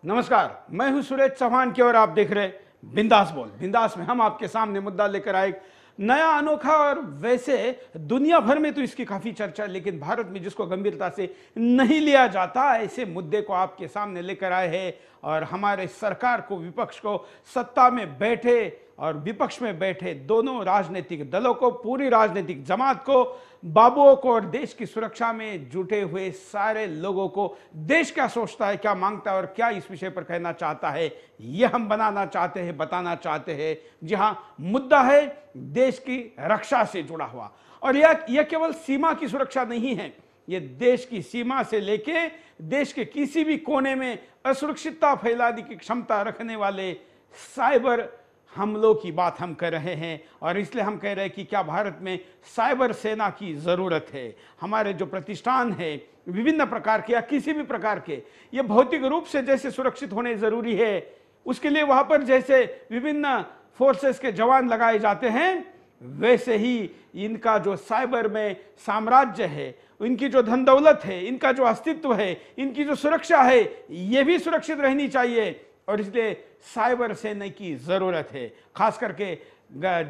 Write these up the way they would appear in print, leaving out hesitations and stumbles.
नमस्कार, मैं हूं सुरेश चौहान की और आप देख रहे बिंदास बोल। बिंदास में हम आपके सामने मुद्दा लेकर आए एक नया अनोखा, और वैसे दुनिया भर में तो इसकी काफी चर्चा है, लेकिन भारत में जिसको गंभीरता से नहीं लिया जाता, ऐसे मुद्दे को आपके सामने लेकर आए हैं। और हमारे सरकार को, विपक्ष को, सत्ता में बैठे और विपक्ष में बैठे दोनों राजनीतिक दलों को, पूरी राजनीतिक जमात को, बाबुओं को और देश की सुरक्षा में जुटे हुए सारे लोगों को देश क्या सोचता है, क्या मांगता है और क्या इस विषय पर कहना चाहता है, यह हम बनाना चाहते हैं, बताना चाहते हैं। जी हां, मुद्दा है देश की रक्षा से जुड़ा हुआ। और यह केवल सीमा की सुरक्षा नहीं है, यह देश की सीमा से लेके देश के किसी भी कोने में असुरक्षितता फैलाने की क्षमता रखने वाले साइबर हमलों की बात हम कर रहे हैं। और इसलिए हम कह रहे हैं कि क्या भारत में साइबर सेना की ज़रूरत है। हमारे जो प्रतिष्ठान है विभिन्न प्रकार के या किसी भी प्रकार के, ये भौतिक रूप से जैसे सुरक्षित होने ज़रूरी है, उसके लिए वहाँ पर जैसे विभिन्न फोर्सेस के जवान लगाए जाते हैं, वैसे ही इनका जो साइबर में साम्राज्य है, इनकी जो धन दौलत है, इनका जो अस्तित्व है, इनकी जो सुरक्षा है, ये भी सुरक्षित रहनी चाहिए। और इसलिए साइबर सेना की जरूरत है, खास करके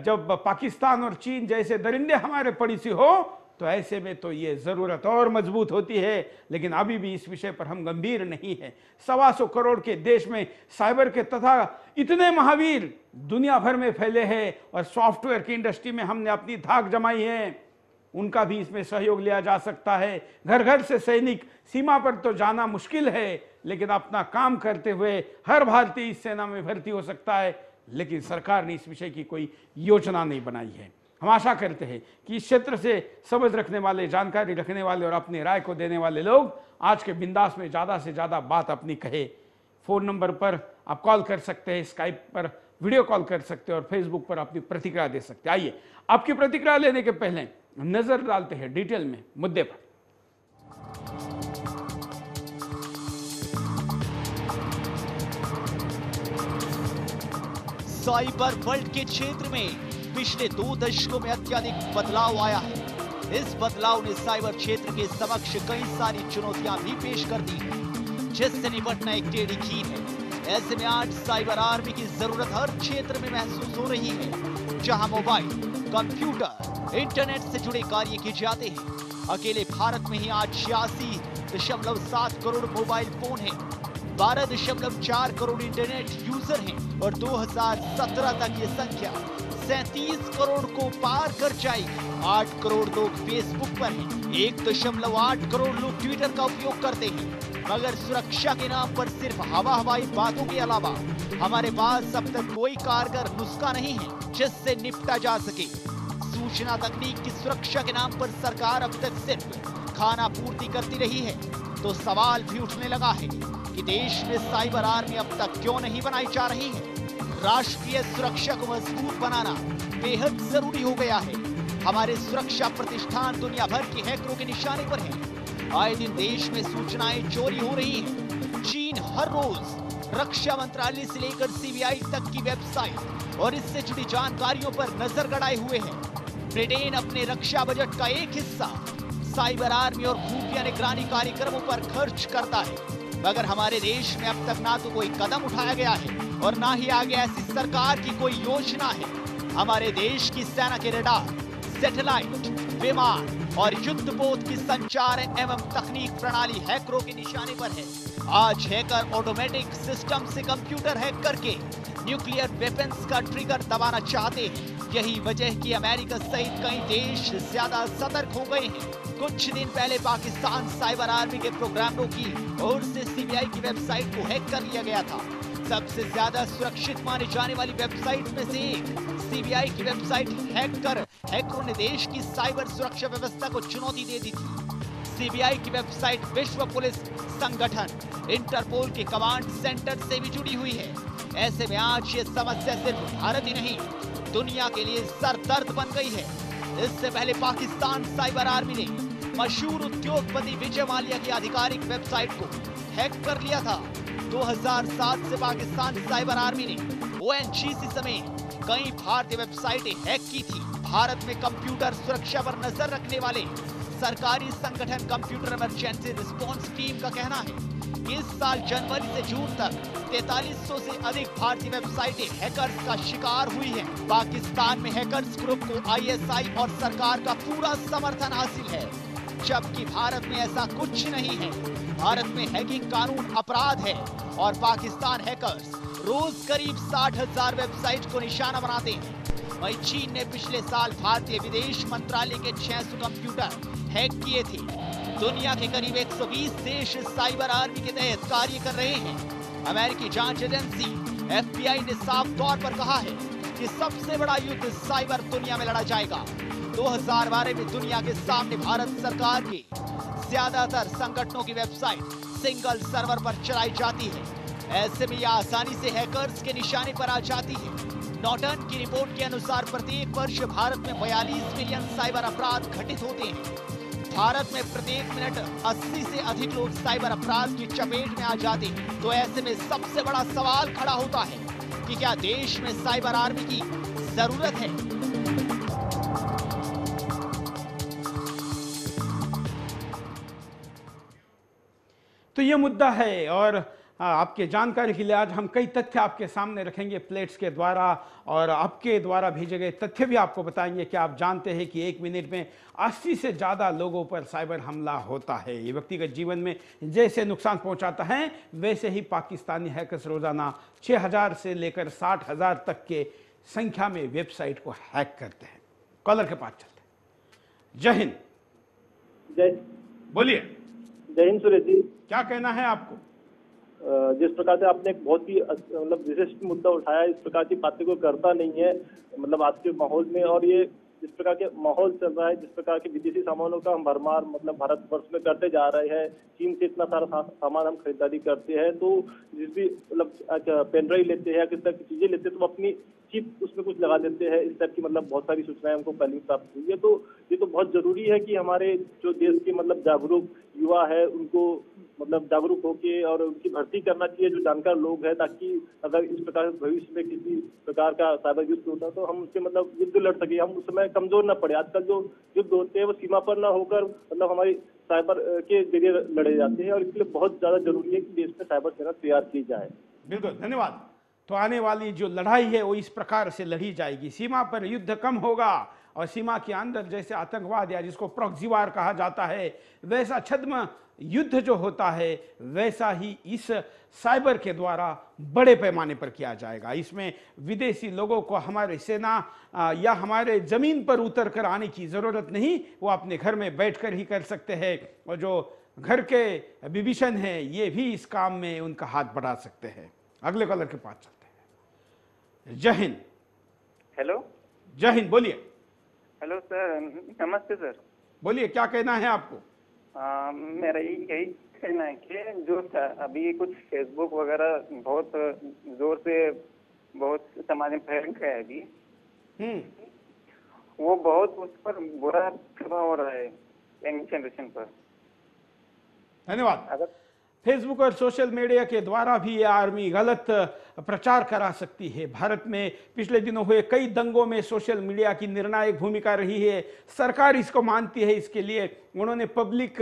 जब पाकिस्तान और चीन जैसे दरिंदे हमारे पड़ोसी हो, तो ऐसे में तो ये जरूरत और मजबूत होती है। लेकिन अभी भी इस विषय पर हम गंभीर नहीं है। 125 करोड़ के देश में साइबर के तथा इतने महावीर दुनिया भर में फैले हैं, और सॉफ्टवेयर की इंडस्ट्री में हमने अपनी धाक जमाई है, उनका भी इसमें सहयोग लिया जा सकता है। घर घर से सैनिक सीमा पर तो जाना मुश्किल है, लेकिन अपना काम करते हुए हर भारतीय इस सेना में भर्ती हो सकता है। लेकिन सरकार ने इस विषय की कोई योजना नहीं बनाई है। हम आशा करते हैं कि इस क्षेत्र से समझ रखने वाले, जानकारी रखने वाले और अपनी राय को देने वाले लोग आज के बिंदास में ज़्यादा से ज़्यादा बात अपनी कहे। फ़ोन नंबर पर आप कॉल कर सकते हैं, स्काइप पर वीडियो कॉल कर सकते हैं और फेसबुक पर अपनी प्रतिक्रिया दे सकते हैं। आइए, आपकी प्रतिक्रिया लेने के पहले नजर डालते हैं डिटेल में मुद्दे पर। साइबर वर्ल्ड के क्षेत्र में पिछले 2 दशकों में अत्यधिक बदलाव आया है। इस बदलाव ने साइबर क्षेत्र के समक्ष कई सारी चुनौतियां भी पेश कर दी हैं, जिससे निपटना एक टेढ़ी खीर है। ऐसे में आज साइबर आर्मी की जरूरत हर क्षेत्र में महसूस हो रही है, जहां मोबाइल, कंप्यूटर, इंटरनेट से जुड़े कार्य किए जाते हैं। अकेले भारत में ही आज 86.7 करोड़ मोबाइल फोन हैं, 12.4 करोड़ इंटरनेट यूजर हैं और 2017 तक ये संख्या 37 करोड़ को पार कर जाएगी। 8 करोड़ लोग फेसबुक पर हैं, 1.8 करोड़ लोग ट्विटर का उपयोग करते हैं। मगर सुरक्षा के नाम पर सिर्फ हवाई बातों के अलावा हमारे पास अब तक कोई कारगर नुस्खा नहीं है जिससे निपटा जा सके। सूचना तकनीक की सुरक्षा के नाम पर सरकार अब तक सिर्फ खाना पूर्ति करती रही है। तो सवाल भी उठने लगा है कि देश में साइबर आर्मी अब तक क्यों नहीं बनाई जा रही है। राष्ट्रीय सुरक्षा को मजबूत बनाना बेहद जरूरी हो गया है। हमारे सुरक्षा प्रतिष्ठान दुनिया भर के हैकरों के निशाने पर हैं। आए दिन देश में सूचनाएं चोरी हो रही हैं। चीन हर रोज रक्षा मंत्रालय से लेकर सीबीआई तक की वेबसाइट और इससे जुड़ी जानकारियों पर नजर गड़ाए हुए है। ब्रिटेन अपने रक्षा बजट का एक हिस्सा साइबर आर्मी और खुफिया निगरानी कार्यक्रमों पर खर्च करता है, मगर हमारे देश में अब तक ना तो कोई कदम उठाया गया है और ना ही आगे ऐसी सरकार की कोई योजना है। हमारे देश की सेना के रडार, सैटेलाइट, विमान और युद्धपोत की संचार एवं तकनीक प्रणाली हैकरों के निशाने पर है। आज हैकर ऑटोमेटिक सिस्टम से कंप्यूटर हैक करके न्यूक्लियर वेपन्स का ट्रिगर दबाना चाहते हैं। यही वजह कि अमेरिका सहित कई देश ज्यादा सतर्क हो गए हैं। कुछ दिन पहले पाकिस्तान साइबर आर्मी के प्रोग्रामरों की ओर से सीबीआई की वेबसाइट को हैक कर लिया गया था। सबसे ज्यादा सुरक्षित माने जाने वाली वेबसाइट में से एक सीबीआई की वेबसाइट हैक कर हैकरों ने देश की साइबर सुरक्षा व्यवस्था को चुनौती दे दी थी। सीबीआई की वेबसाइट विश्व पुलिस संगठन इंटरपोल के कमांड सेंटर से भी जुड़ी हुई है। ऐसे में आज ये समस्या सिर्फ भारत ही नहीं, दुनिया के लिए सरदर्द बन गई है। इससे पहले पाकिस्तान साइबर आर्मी ने मशहूर उद्योगपति विजय माल्या की आधिकारिक वेबसाइट को हैक कर लिया था। 2007 से पाकिस्तान साइबर आर्मी ने ONGC समेत कई भारतीय वेबसाइटें हैक की थी। भारत में कंप्यूटर सुरक्षा पर नजर रखने वाले सरकारी संगठन कंप्यूटर इमरजेंसी रिस्पांस टीम का कहना है कि इस साल जनवरी से जून तक 4300 से अधिक भारतीय वेबसाइटें हैकर्स का शिकार हुई हैं। पाकिस्तान में हैकर्स ग्रुप को ISI और सरकार का पूरा समर्थन हासिल है, जबकि भारत में ऐसा कुछ नहीं है। भारत में हैकिंग कानून अपराध है और पाकिस्तान हैकर्स रोज करीब 60,000 वेबसाइट को निशाना बनाते हैं। वहीं चीन ने पिछले साल भारतीय विदेश मंत्रालय के 600 कंप्यूटर हैक किए थे। दुनिया के करीब 120 देश साइबर आर्मी के तहत कार्य कर रहे हैं। अमेरिकी जांच एजेंसी FBI ने साफ तौर पर कहा है कि सबसे बड़ा युद्ध साइबर दुनिया में लड़ा जाएगा। 2012 में दुनिया के सामने भारत सरकार के ज्यादातर संगठनों की वेबसाइट सिंगल सर्वर पर चलाई जाती है। ऐसे में यह आसानी से हैकर्स के निशाने पर आ जाती है। नॉर्टन की रिपोर्ट के अनुसार प्रत्येक वर्ष भारत में 42 मिलियन साइबर अपराध घटित होते हैं। भारत में प्रत्येक मिनट 80 से अधिक लोग साइबर अपराध की चपेट में आ जाते हैं। तो ऐसे में सबसे बड़ा सवाल खड़ा होता है कि क्या देश में साइबर आर्मी की जरूरत है? तो ये मुद्दा है और आपके जानकारी के लिए आज हम कई तथ्य आपके सामने रखेंगे प्लेट्स के द्वारा, और आपके द्वारा भेजे गए तथ्य भी आपको बताएंगे कि आप जानते हैं कि 1 मिनट में 80 से ज़्यादा लोगों पर साइबर हमला होता है। ये व्यक्तिगत जीवन में जैसे नुकसान पहुंचाता है, वैसे ही पाकिस्तानी हैकर्स रोजाना 6,000 से लेकर 60,000 तक के संख्या में वेबसाइट को हैक करते हैं। कॉलर के पास चलते हैं। जय हिंद। जय बोलिए। जय हिंद सुरेश जी। क्या कहना है आपको? जिस प्रकार से आपने एक बहुत ही मतलब विशिष्ट मुद्दा उठाया, इस प्रकार की बातें कोई करता नहीं है मतलब आज के माहौल में। और ये जिस प्रकार के माहौल चल रहा है, जिस प्रकार के विदेशी सामानों का हम भरमार मतलब भारतवर्ष में करते जा रहे हैं, चीन से इतना सारा सामान हम खरीदारी करते हैं, तो जिस भी मतलब पेन ड्राइव लेते हैं या किस तरह की चीजें लेते हैं तो अपनी चिप उसमें कुछ लगा देते हैं। इस टाइप की मतलब बहुत सारी सूचनाएं हमको पहले ही प्राप्त हुई है। तो ये तो बहुत जरूरी है कि हमारे जो देश के मतलब जागरूक युवा है उनको मतलब जागरूक होके और उनकी भर्ती करना चाहिए जो जानकार लोग हैं, ताकि अगर इस प्रकार भविष्य में किसी प्रकार का साइबर युद्ध होता है तो हम उससे मतलब युद्ध लड़ सके, हम उस समय कमजोर न पड़े। आजकल जो युद्ध होते हैं वो सीमा पर न होकर मतलब हमारी साइबर के जरिए लड़े जाते हैं, और इसलिए बहुत ज्यादा जरूरी है कि देश में साइबर सेना तैयार की जाए। बिल्कुल, धन्यवाद। तो आने वाली जो लड़ाई है वो इस प्रकार से लड़ी जाएगी। सीमा पर युद्ध कम होगा और सीमा के अंदर जैसे आतंकवाद या जिसको प्रॉक्सी वार कहा जाता है, वैसा छद्म युद्ध जो होता है वैसा ही इस साइबर के द्वारा बड़े पैमाने पर किया जाएगा। इसमें विदेशी लोगों को हमारे सेना या हमारे जमीन पर उतर कर आने की जरूरत नहीं, वो अपने घर में बैठकर ही कर सकते हैं। और जो घर के विभीषण हैं ये भी इस काम में उनका हाथ बढ़ा सकते हैं। अगले कॉलर के पास चलते हैं। जय हिंद। हेलो। जय हिंद, बोलिए। हेलो सर, नमस्ते सर। बोलिए, क्या कहना है आपको? मेरा यही कहना है कि जो अभी कुछ फेसबुक वगैरह बहुत जोर से बहुत समाज में फैल गया है अभी, वो बहुत उस पर बुरा प्रभाव हो रहा है यंग जनरेशन पर। धन्यवाद। अगर फेसबुक और सोशल मीडिया के द्वारा भी ये आर्मी गलत प्रचार करा सकती है। भारत में पिछले दिनों हुए कई दंगों में सोशल मीडिया की निर्णायक भूमिका रही है। सरकार इसको मानती है, इसके लिए उन्होंने पब्लिक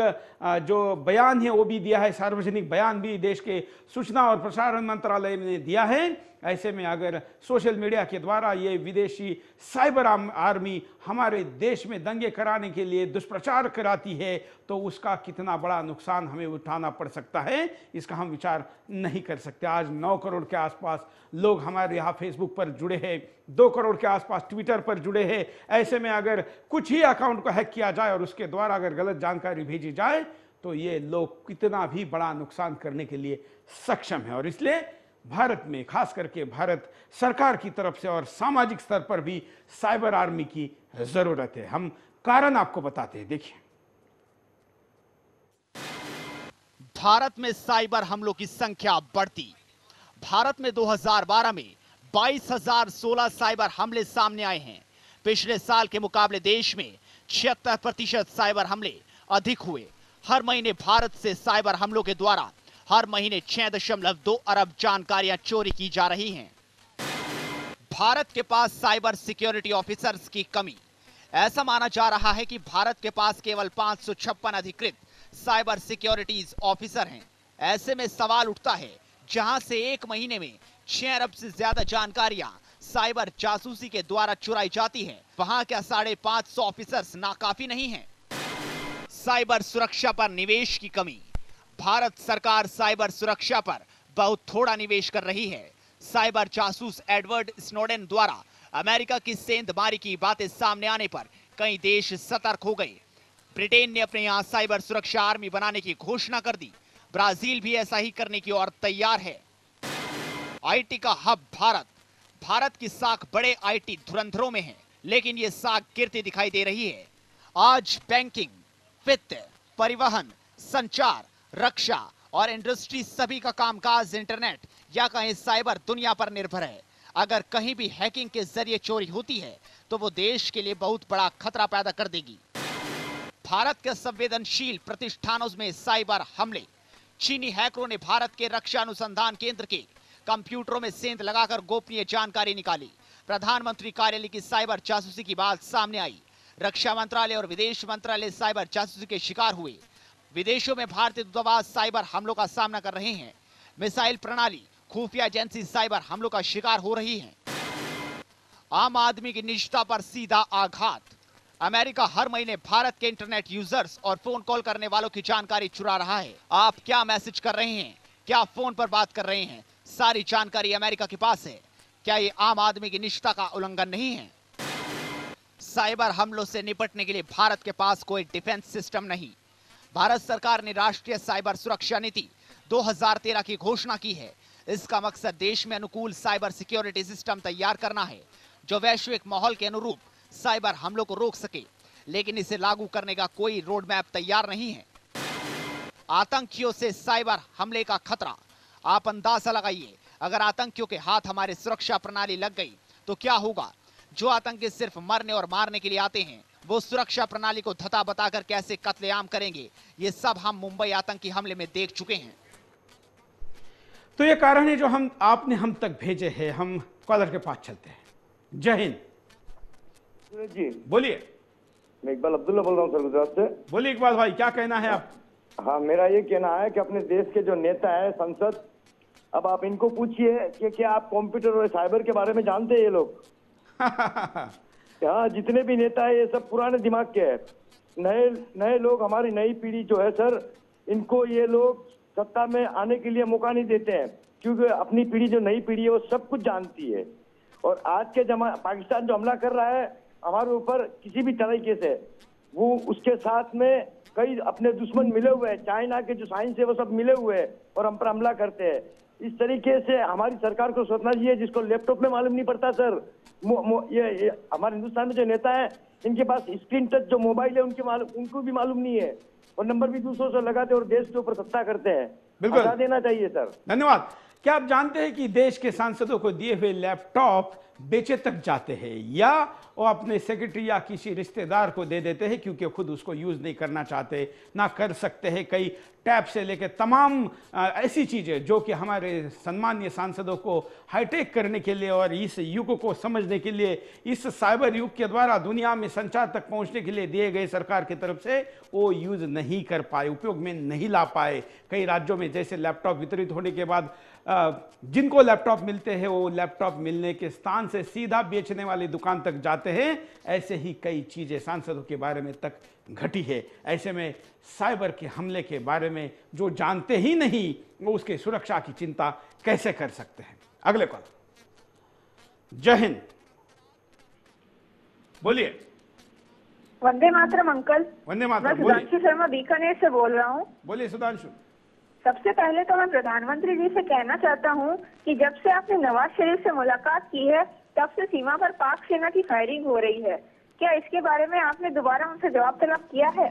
जो बयान है वो भी दिया है, सार्वजनिक बयान भी देश के सूचना और प्रसारण मंत्रालय ने दिया है। ऐसे में अगर सोशल मीडिया के द्वारा ये विदेशी साइबर आर्मी हमारे देश में दंगे कराने के लिए दुष्प्रचार कराती है तो उसका कितना बड़ा नुकसान हमें उठाना पड़ सकता है, इसका हम विचार नहीं कर सकते। आज 9 करोड़ के आसपास लोग हमारे यहाँ फेसबुक पर जुड़े हैं, 2 करोड़ के आसपास ट्विटर पर जुड़े हैं। ऐसे में अगर कुछ ही अकाउंट को हैक किया जाए और उसके द्वारा अगर गलत जानकारी भेजी जाए तो ये लोग कितना भी बड़ा नुकसान करने के लिए सक्षम है। और इसलिए भारत में खास करके भारत सरकार की तरफ से और सामाजिक स्तर पर भी साइबर आर्मी की जरूरत है। हम कारण आपको बताते हैं, देखिए। भारत में साइबर हमलों की संख्या बढ़ती। भारत में 2012 में 22,016 साइबर हमले सामने आए हैं। पिछले साल के मुकाबले देश में 76% साइबर हमले अधिक हुए। हर महीने भारत से साइबर हमलों के द्वारा हर महीने 6.2 अरब जानकारियां चोरी की जा रही हैं। भारत के पास साइबर सिक्योरिटी ऑफिसर्स की कमी, ऐसा माना जा रहा है कि भारत के पास केवल 556 अधिकृत साइबर सिक्योरिटीज ऑफिसर हैं। ऐसे में सवाल उठता है, जहां से एक महीने में 6 अरब से ज्यादा जानकारियां साइबर जासूसी के द्वारा चुराई जाती है, वहां क्या 550 ऑफिसर्स नाकाफी नहीं हैं? साइबर सुरक्षा पर निवेश की कमी। भारत सरकार साइबर सुरक्षा पर बहुत थोड़ा निवेश कर रही है। साइबर जासूस एडवर्ड स्नोडेन द्वारा अमेरिका की सेंधमारी की बातें सामने आने पर कई देश सतर्क हो गए। ब्रिटेन ने अपने यहां साइबर सुरक्षा आर्मी बनाने की घोषणा कर दी। ब्राजील भी ऐसा ही करने की ओर तैयार है। आईटी का हब भारत की साख बड़े आईटी धुरंधरों में है, लेकिन ये साख गिरती दिखाई दे रही है। आज बैंकिंग, वित्त, परिवहन, संचार, रक्षा और इंडस्ट्री सभी का कामकाज इंटरनेट या कहीं साइबर दुनिया पर निर्भर है। अगर कहीं भी हैकिंग के जरिए चोरी होती है तो वो देश के लिए बहुत बड़ा खतरा पैदा कर देगी। भारत के संवेदनशील प्रतिष्ठानों में साइबर हमले। चीनी हैकरों ने भारत के रक्षा अनुसंधान केंद्र के कंप्यूटरों में सेंध लगाकर गोपनीय जानकारी निकाली। प्रधानमंत्री कार्यालय की साइबर जासूसी की बात सामने आई। रक्षा मंत्रालय और विदेश मंत्रालय साइबर जासूसी के शिकार हुए। विदेशों में भारतीय दूतावास साइबर हमलों का सामना कर रहे हैं। मिसाइल प्रणाली, खुफिया एजेंसी साइबर हमलों का शिकार हो रही हैं। आम आदमी की निजता पर सीधा आघात। अमेरिका हर महीने भारत के इंटरनेट यूजर्स और फोन कॉल करने वालों की जानकारी चुरा रहा है। आप क्या मैसेज कर रहे हैं, क्या फोन पर बात कर रहे हैं, सारी जानकारी अमेरिका के पास है। क्या ये आम आदमी की निजता का उल्लंघन नहीं है? साइबर हमलों से निपटने के लिए भारत के पास कोई डिफेंस सिस्टम नहीं। भारत सरकार ने राष्ट्रीय साइबर सुरक्षा नीति 2013 की घोषणा की है। इसका मकसद देश में अनुकूल साइबर सिक्योरिटी सिस्टम तैयार करना है, जो वैश्विक माहौल के अनुरूप साइबर हमलों को रोक सके, लेकिन इसे लागू करने का कोई रोड मैप तैयार नहीं है। आतंकियों से साइबर हमले का खतरा। आप अंदाजा लगाइए, अगर आतंकियों के हाथ हमारी सुरक्षा प्रणाली लग गई तो क्या होगा। जो आतंकी सिर्फ मरने और मारने के लिए आते हैं, वो सुरक्षा प्रणाली को धता बताकर कैसे कत्लेआम करेंगे, ये सब हम मुंबई आतंकी हमले में देख चुके हैं। तो ये कारण है जो आपने हम तक भेजे हैं। हम कॉलर के पास चलते हैं। जय हिंद जी, बोलिए। मैं इकबाल अब्दुल्ला बोल रहा हूँ सर, गुजरात से। बोलिए इकबाल भाई, क्या कहना है आप? हाँ, मेरा ये कहना है कि अपने देश के जो नेता है, संसद, अब आप इनको पूछिए कि क्या आप कंप्यूटर और साइबर के बारे में जानते हैं? ये लोग हाँ, जितने भी नेता है ये सब पुराने दिमाग के हैं। नए लोग, हमारी नई पीढ़ी जो है सर, इनको ये लोग सत्ता में आने के लिए मौका नहीं देते हैं, क्योंकि अपनी पीढ़ी, जो नई पीढ़ी है, वो सब कुछ जानती है। और आज के पाकिस्तान जो हमला कर रहा है हमारे ऊपर किसी भी तरीके से, वो उसके साथ में कई अपने दुश्मन मिले हुए हैं। चाइना के जो साइंस है वो सब मिले हुए हैं और हम पर हमला करते हैं। इस तरीके से हमारी सरकार को सोचना चाहिए, जिसको लैपटॉप में मालूम नहीं पड़ता सर। ये हमारे हिंदुस्तान में जो नेता है, इनके पास स्क्रीन टच जो मोबाइल है उनको भी मालूम नहीं है, और नंबर भी दूसरों से लगाते और देश के ऊपर सत्ता करते हैं। बिल्कुल, हटा देना चाहिए सर। धन्यवाद। क्या आप जानते हैं कि देश के सांसदों को दिए हुए लैपटॉप बेचे तक जाते हैं, या वो अपने सेक्रेटरी या किसी रिश्तेदार को दे देते हैं, क्योंकि खुद उसको यूज नहीं करना चाहते, ना कर सकते हैं। कई टैब से लेकर तमाम ऐसी चीजें जो कि हमारे सम्मानीय सांसदों को हाईटेक करने के लिए और इस युग को समझने के लिए, इस साइबर युग के द्वारा दुनिया में संचार तक पहुंचने के लिए दिए गए सरकार की तरफ से, वो यूज नहीं कर पाए, उपयोग में नहीं ला पाए। कई राज्यों में जैसे लैपटॉप वितरित होने के बाद जिनको लैपटॉप मिलते हैं, वो लैपटॉप मिलने के स्थान से सीधा बेचने वाली दुकान तक जाते हैं। ऐसे ही कई चीजें सांसदों के बारे में तक घटी है। ऐसे में साइबर के हमले के बारे में जो जानते ही नहीं, वो उसके सुरक्षा की चिंता कैसे कर सकते हैं? अगले कॉल। जय हिंद, बोलिए। वंदे मातरम अंकल। वंदे मैं मातरम, बोलिए। सुधांशु शर्मा बीकानेर से बोल रहा हूँ। बोलिए सुधांशु। सबसे पहले तो मैं प्रधानमंत्री जी से कहना चाहता हूँ कि जब से आपने नवाज शरीफ से मुलाकात की है, तब से सीमा पर पाक सेना की फायरिंग हो रही है। क्या इसके बारे में आपने दोबारा उनसे जवाब तलब किया है?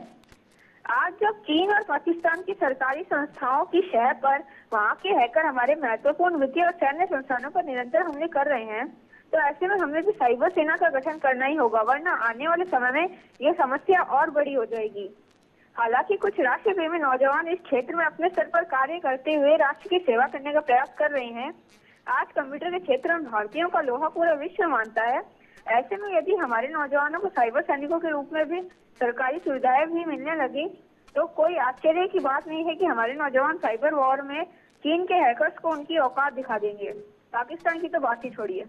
आज जब चीन और पाकिस्तान की सरकारी संस्थाओं की शह पर वहाँ के हैकर हमारे महत्वपूर्ण वित्तीय और सैन्य संस्थानों पर निरंतर हमले कर रहे हैं, तो ऐसे में हमें भी साइबर सेना का गठन करना ही होगा, वरना आने वाले समय में यह समस्या और बड़ी हो जाएगी। हालांकि कुछ राष्ट्र प्रेमी नौजवान इस क्षेत्र में अपने स्तर पर कार्य करते हुए राष्ट्र की सेवा करने का प्रयास कर रहे हैं। आज कंप्यूटर के क्षेत्र में भारतीयों का लोहा पूरा विश्व मानता है। ऐसे में यदि हमारे नौजवानों को साइबर सैनिकों के रूप में भी सरकारी सुविधाएं भी मिलने लगी तो कोई आश्चर्य की बात नहीं है कि हमारे नौजवान साइबर वॉर में चीन के हैकर्स को उनकी औकात दिखा देंगे। पाकिस्तान की तो बात ही छोड़िए।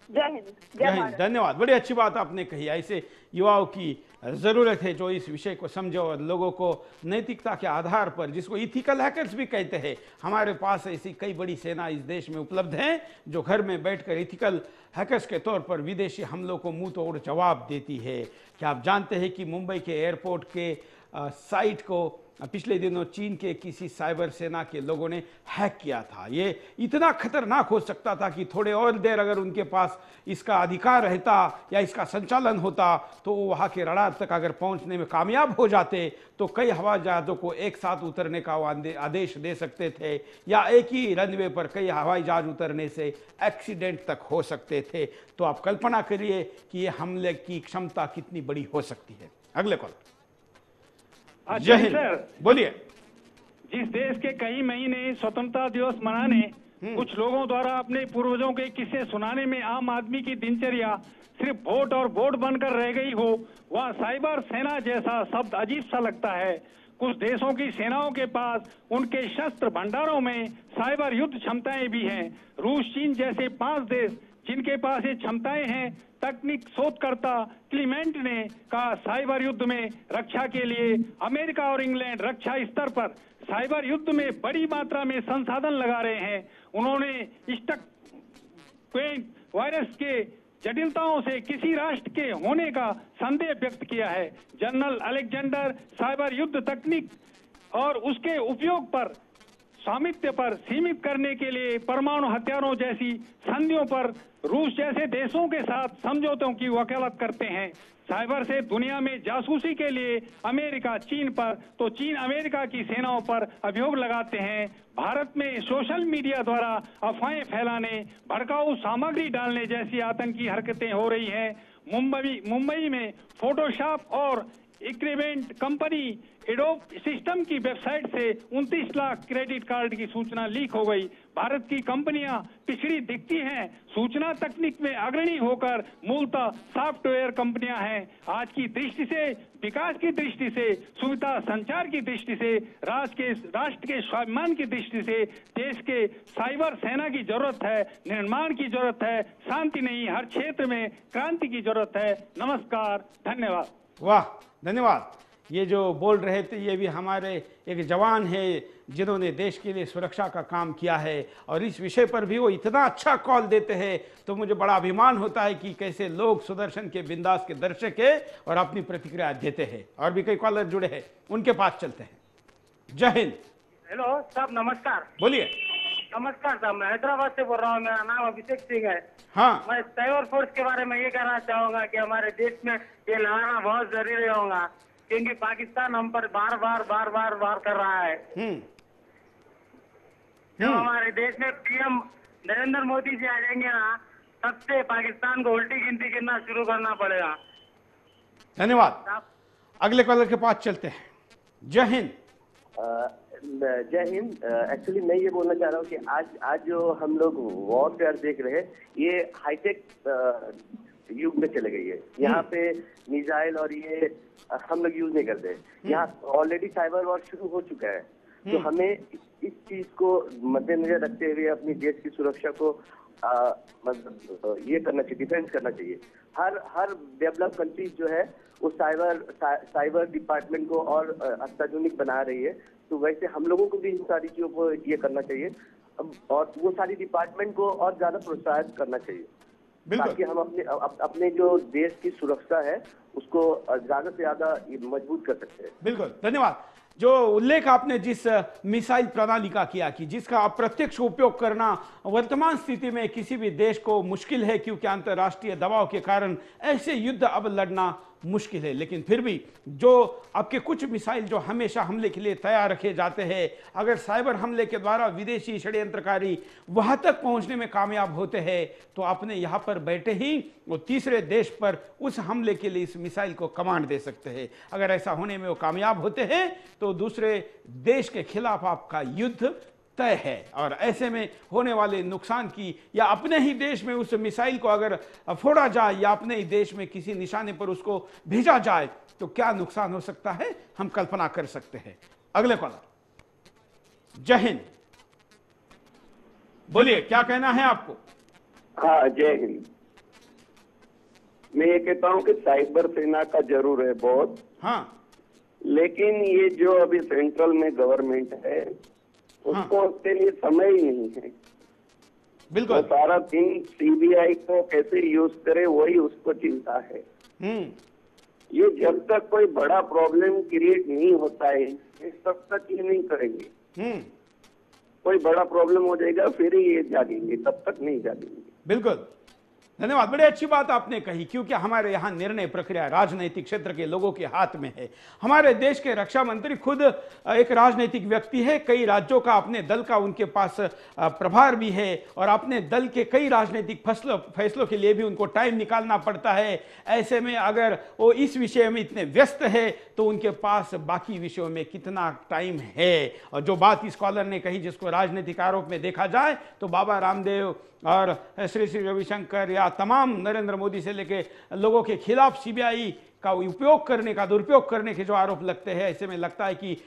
जय हिंद, जय भारत। धन्यवाद। बड़ी अच्छी बात आपने कही। ऐसे युवाओं की ज़रूरत है जो इस विषय को समझे और लोगों को नैतिकता के आधार पर, जिसको इथिकल हैकर्स भी कहते हैं, हमारे पास ऐसी कई बड़ी सेना इस देश में उपलब्ध हैं जो घर में बैठकर इथिकल हैकर्स के तौर पर विदेशी हमलों को मुंह तोड़ जवाब देती है। क्या आप जानते हैं कि मुंबई के एयरपोर्ट के साइट को पिछले दिनों चीन के किसी साइबर सेना के लोगों ने हैक किया था। ये इतना खतरनाक हो सकता था कि थोड़े और देर अगर उनके पास इसका अधिकार रहता या इसका संचालन होता तो वो वहाँ के रडार तक अगर पहुँचने में कामयाब हो जाते तो कई हवाई जहाज़ों को एक साथ उतरने का आदेश दे सकते थे, या एक ही रनवे पर कई हवाई जहाज उतरने से एक्सीडेंट तक हो सकते थे। तो आप कल्पना करिए कि ये हमले की क्षमता कितनी बड़ी हो सकती है। अगले कॉल। जय हिंद सर, बोलिए। जिस देश के कई महीने स्वतंत्रता दिवस मनाने कुछ लोगों द्वारा अपने पूर्वजों के किस्से सुनाने में आम आदमी की दिनचर्या सिर्फ वोट और वोट बनकर रह गई हो, वह साइबर सेना जैसा शब्द अजीब सा लगता है। कुछ देशों की सेनाओं के पास उनके शस्त्र भंडारों में साइबर युद्ध क्षमताएं भी हैं। रूस, चीन जैसे 5 देश जिनके पास ये क्षमताएं हैं। तकनीक शोधकर्ता क्लीमेंट ने कहा, साइबर युद्ध में रक्षा के लिए अमेरिका और इंग्लैंड रक्षा स्तर पर साइबर युद्ध में बड़ी मात्रा में संसाधन लगा रहे हैं। उन्होंने स्टक वायरस के जटिलताओं से किसी राष्ट्र के होने का संदेह व्यक्त किया है। जनरल अलेक्जेंडर साइबर युद्ध तकनीक और उसके उपयोग पर स्वामित्व पर सीमित करने के लिए परमाणु हथियारों जैसी संधियों पर रूस जैसे देशों के साथ समझौतों की वकालत करते हैं। साइबर से दुनिया में जासूसी के लिए अमेरिका चीन पर तो चीन अमेरिका की सेनाओं पर अभियोग लगाते हैं। भारत में सोशल मीडिया द्वारा अफवाहें फैलाने, भड़काऊ सामग्री डालने जैसी आतंकी हरकतें हो रही हैं। मुंबई में फोटोशॉप और इक्रिमेंट कंपनी एडोब सिस्टम की वेबसाइट से 29 लाख क्रेडिट कार्ड की सूचना लीक हो गई। भारत की कंपनियां पिछड़ी दिखती हैं, सूचना तकनीक में अग्रणी होकर मूलतः सॉफ्टवेयर कंपनियां हैं। आज की दृष्टि से, विकास की दृष्टि से, सुविधा संचार की दृष्टि से, राष्ट्र के स्वाभिमान की दृष्टि से देश के साइबर सेना की जरूरत है, निर्माण की जरूरत है, शांति नहीं, हर क्षेत्र में क्रांति की जरूरत है। नमस्कार, धन्यवाद। वाह, धन्यवाद। ये जो बोल रहे थे ये भी हमारे एक जवान है जिन्होंने देश के लिए सुरक्षा का काम किया है, और इस विषय पर भी वो इतना अच्छा कॉल देते हैं तो मुझे बड़ा अभिमान होता है कि कैसे लोग सुदर्शन के बिंदास के दर्शक है और अपनी प्रतिक्रिया देते हैं। और भी कई कॉलर जुड़े हैं, उनके पास चलते हैं। जय हिंद। हेलो साहब, नमस्कार। बोलिए। नमस्कार साहब, मैं हैदराबाद से बोल रहा हूँ। मेरा नाम अभिषेक सिंह है। हाँ, मैं साइबर फोर्स के बारे में ये कहना चाहूंगा कि हमारे देश में ये लगाना बहुत जरूरी होगा, क्योंकि पाकिस्तान हम पर बार बार कर रहा है। जब हमारे देश में पीएम नरेंद्र मोदी जी आ जाएंगे ना, तब से पाकिस्तान को उल्टी गिनती गिनना शुरू करना पड़ेगा। धन्यवाद। अगले कॉलर के पास चलते हैं। जय हिंद। जय हिंद। एक्चुअली मैं ये बोलना चाह रहा हूँ कि आज जो हम लोग वॉरफेयर देख रहे हैं, ये हाईटेक युग में चले गई है। यहाँ पे मिसाइल और ये हम लोग यूज नहीं करते। यहाँ ऑलरेडी साइबर वॉर शुरू हो चुका है। तो हमें इस चीज को मद्देनजर रखते हुए अपनी देश की सुरक्षा को मतलब ये करना चाहिए, डिफेंस करना चाहिए। हर डेवलप कंट्रीज जो है वो साइबर डिपार्टमेंट को और अत्याधुनिक बना रही है। तो वैसे हम लोगों को भी इन सारी चीजों को ये करना चाहिए और वो सारी डिपार्टमेंट को और ज्यादा प्रोत्साहित करना चाहिए, ताकि हम अपने जो देश की सुरक्षा है उसको ज्यादा से ज्यादा मजबूत कर सकते हैं। बिल्कुल, धन्यवाद। जो उल्लेख आपने जिस मिसाइल प्रणाली का किया कि जिसका अप्रत्यक्ष उपयोग करना वर्तमान स्थिति में किसी भी देश को मुश्किल है, क्योंकि अंतर्राष्ट्रीय दबाव के कारण ऐसे युद्ध अब लड़ना मुश्किल है। लेकिन फिर भी जो आपके कुछ मिसाइल जो हमेशा हमले के लिए तैयार रखे जाते हैं, अगर साइबर हमले के द्वारा विदेशी षड्यंत्रकारी वहां तक पहुंचने में कामयाब होते हैं तो अपने यहां पर बैठे ही वो तीसरे देश पर उस हमले के लिए इस मिसाइल को कमांड दे सकते हैं। अगर ऐसा होने में वो कामयाब होते हैं तो दूसरे देश के खिलाफ आपका युद्ध तय है। और ऐसे में होने वाले नुकसान की, या अपने ही देश में उस मिसाइल को अगर फोड़ा जाए या अपने ही देश में किसी निशाने पर उसको भेजा जाए तो क्या नुकसान हो सकता है, हम कल्पना कर सकते हैं। अगले कॉलर। जय हिंद, बोलिए क्या कहना है आपको। हाँ, जय हिंद। मैं ये कहता हूँ कि साइबर सेना का जरूर है बहुत, हाँ, लेकिन ये जो अभी सेंट्रल में गवर्नमेंट है उसको उसके लिए समय ही नहीं है। बिल्कुल, वो सारा दिन सीबीआई को कैसे यूज करे वही उसको चिंता है। ये जब तक कोई बड़ा प्रॉब्लम क्रिएट नहीं होता है तब तक ये नहीं करेंगे। कोई बड़ा प्रॉब्लम हो जाएगा फिर ही ये जागेंगे, तब तक नहीं जागेंगे। बिल्कुल, धन्यवाद। बड़ी अच्छी बात आपने कही, क्योंकि हमारे यहाँ निर्णय प्रक्रिया राजनीतिक क्षेत्र के लोगों के हाथ में है। हमारे देश के रक्षा मंत्री खुद एक राजनीतिक व्यक्ति है, कई राज्यों का अपने दल का उनके पास प्रभार भी है, और अपने दल के कई राजनीतिक फैसलों के लिए भी उनको टाइम निकालना पड़ता है। ऐसे में अगर वो इस विषय में इतने व्यस्त है तो उनके पास बाकी विषयों में कितना टाइम है। और जो बात इस कॉलर ने कही, जिसको राजनीतिक आरोप में देखा जाए तो बाबा रामदेव और श्री रविशंकर या तमाम नरेंद्र मोदी से लेके लोगों के खिलाफ सीबीआई का उपयोग करने का, दुरुपयोग करने के जो आरोप लगते हैं, ऐसे में लगता है कि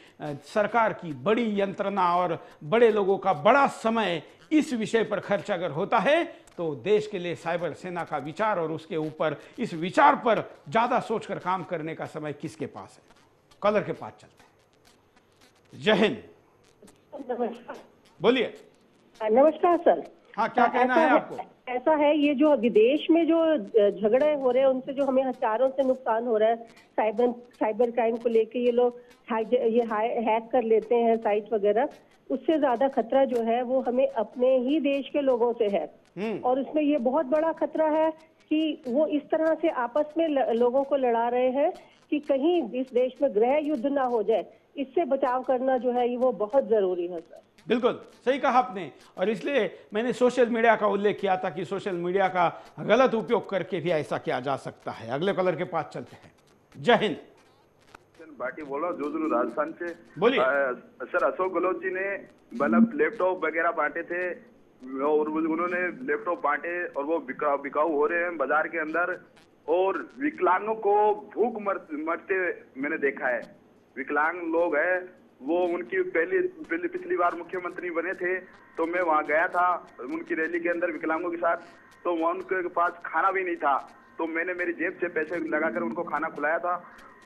सरकार की बड़ी यंत्रणा और बड़े लोगों का बड़ा समय इस विषय पर खर्च अगर होता है तो देश के लिए साइबर सेना का विचार और उसके ऊपर इस विचार पर ज्यादा सोचकर काम करने का समय किसके पास है। कॉलर के पास चलते हैं। जय हिंद, बोलिए। नमस्कार सर। हाँ, क्या कहना है आपको। ऐसा है, ये जो विदेश में जो झगड़े हो रहे हैं उनसे जो हमें हजारों से नुकसान हो रहा है साइबर क्राइम को लेके, ये लोग हैक कर लेते हैं साइट वगैरह, उससे ज्यादा खतरा जो है वो हमें अपने ही देश के लोगों से है। और उसमें ये बहुत बड़ा खतरा है कि वो इस तरह से आपस में लोगों को लड़ा रहे हैं कि कहीं इस देश में गृह युद्ध ना हो जाए। इससे बचाव करना जो है वो बहुत जरूरी है सर। बिल्कुल सही कहा आपने, और इसलिए मैंने सोशल मीडिया का उल्लेख किया था कि सोशल मीडिया का गलत उपयोग करके भी ऐसा किया जा सकता है। अगले कॉलर के पास चलते हैं। जय हिंद, भाटी बोल रहा हूँ जोधपुर राजस्थान से। बोलिए। सर, अशोक गहलोत जी ने मतलब लैपटॉप वगैरह बांटे थे और उन्होंने लैपटॉप बांटे और वो बिकाऊ हो रहे हैं बाजार के अंदर, और विकलांगों को भूख मरते मैंने देखा है। विकलांग लोग हैं वो, उनकी पिछली बार मुख्यमंत्री बने थे तो मैं वहां गया था उनकी रैली के अंदर विकलांगों के साथ, तो वहां उनके पास खाना भी नहीं था, तो मैंने मेरी जेब से पैसे लगाकर उनको खाना खिलाया था।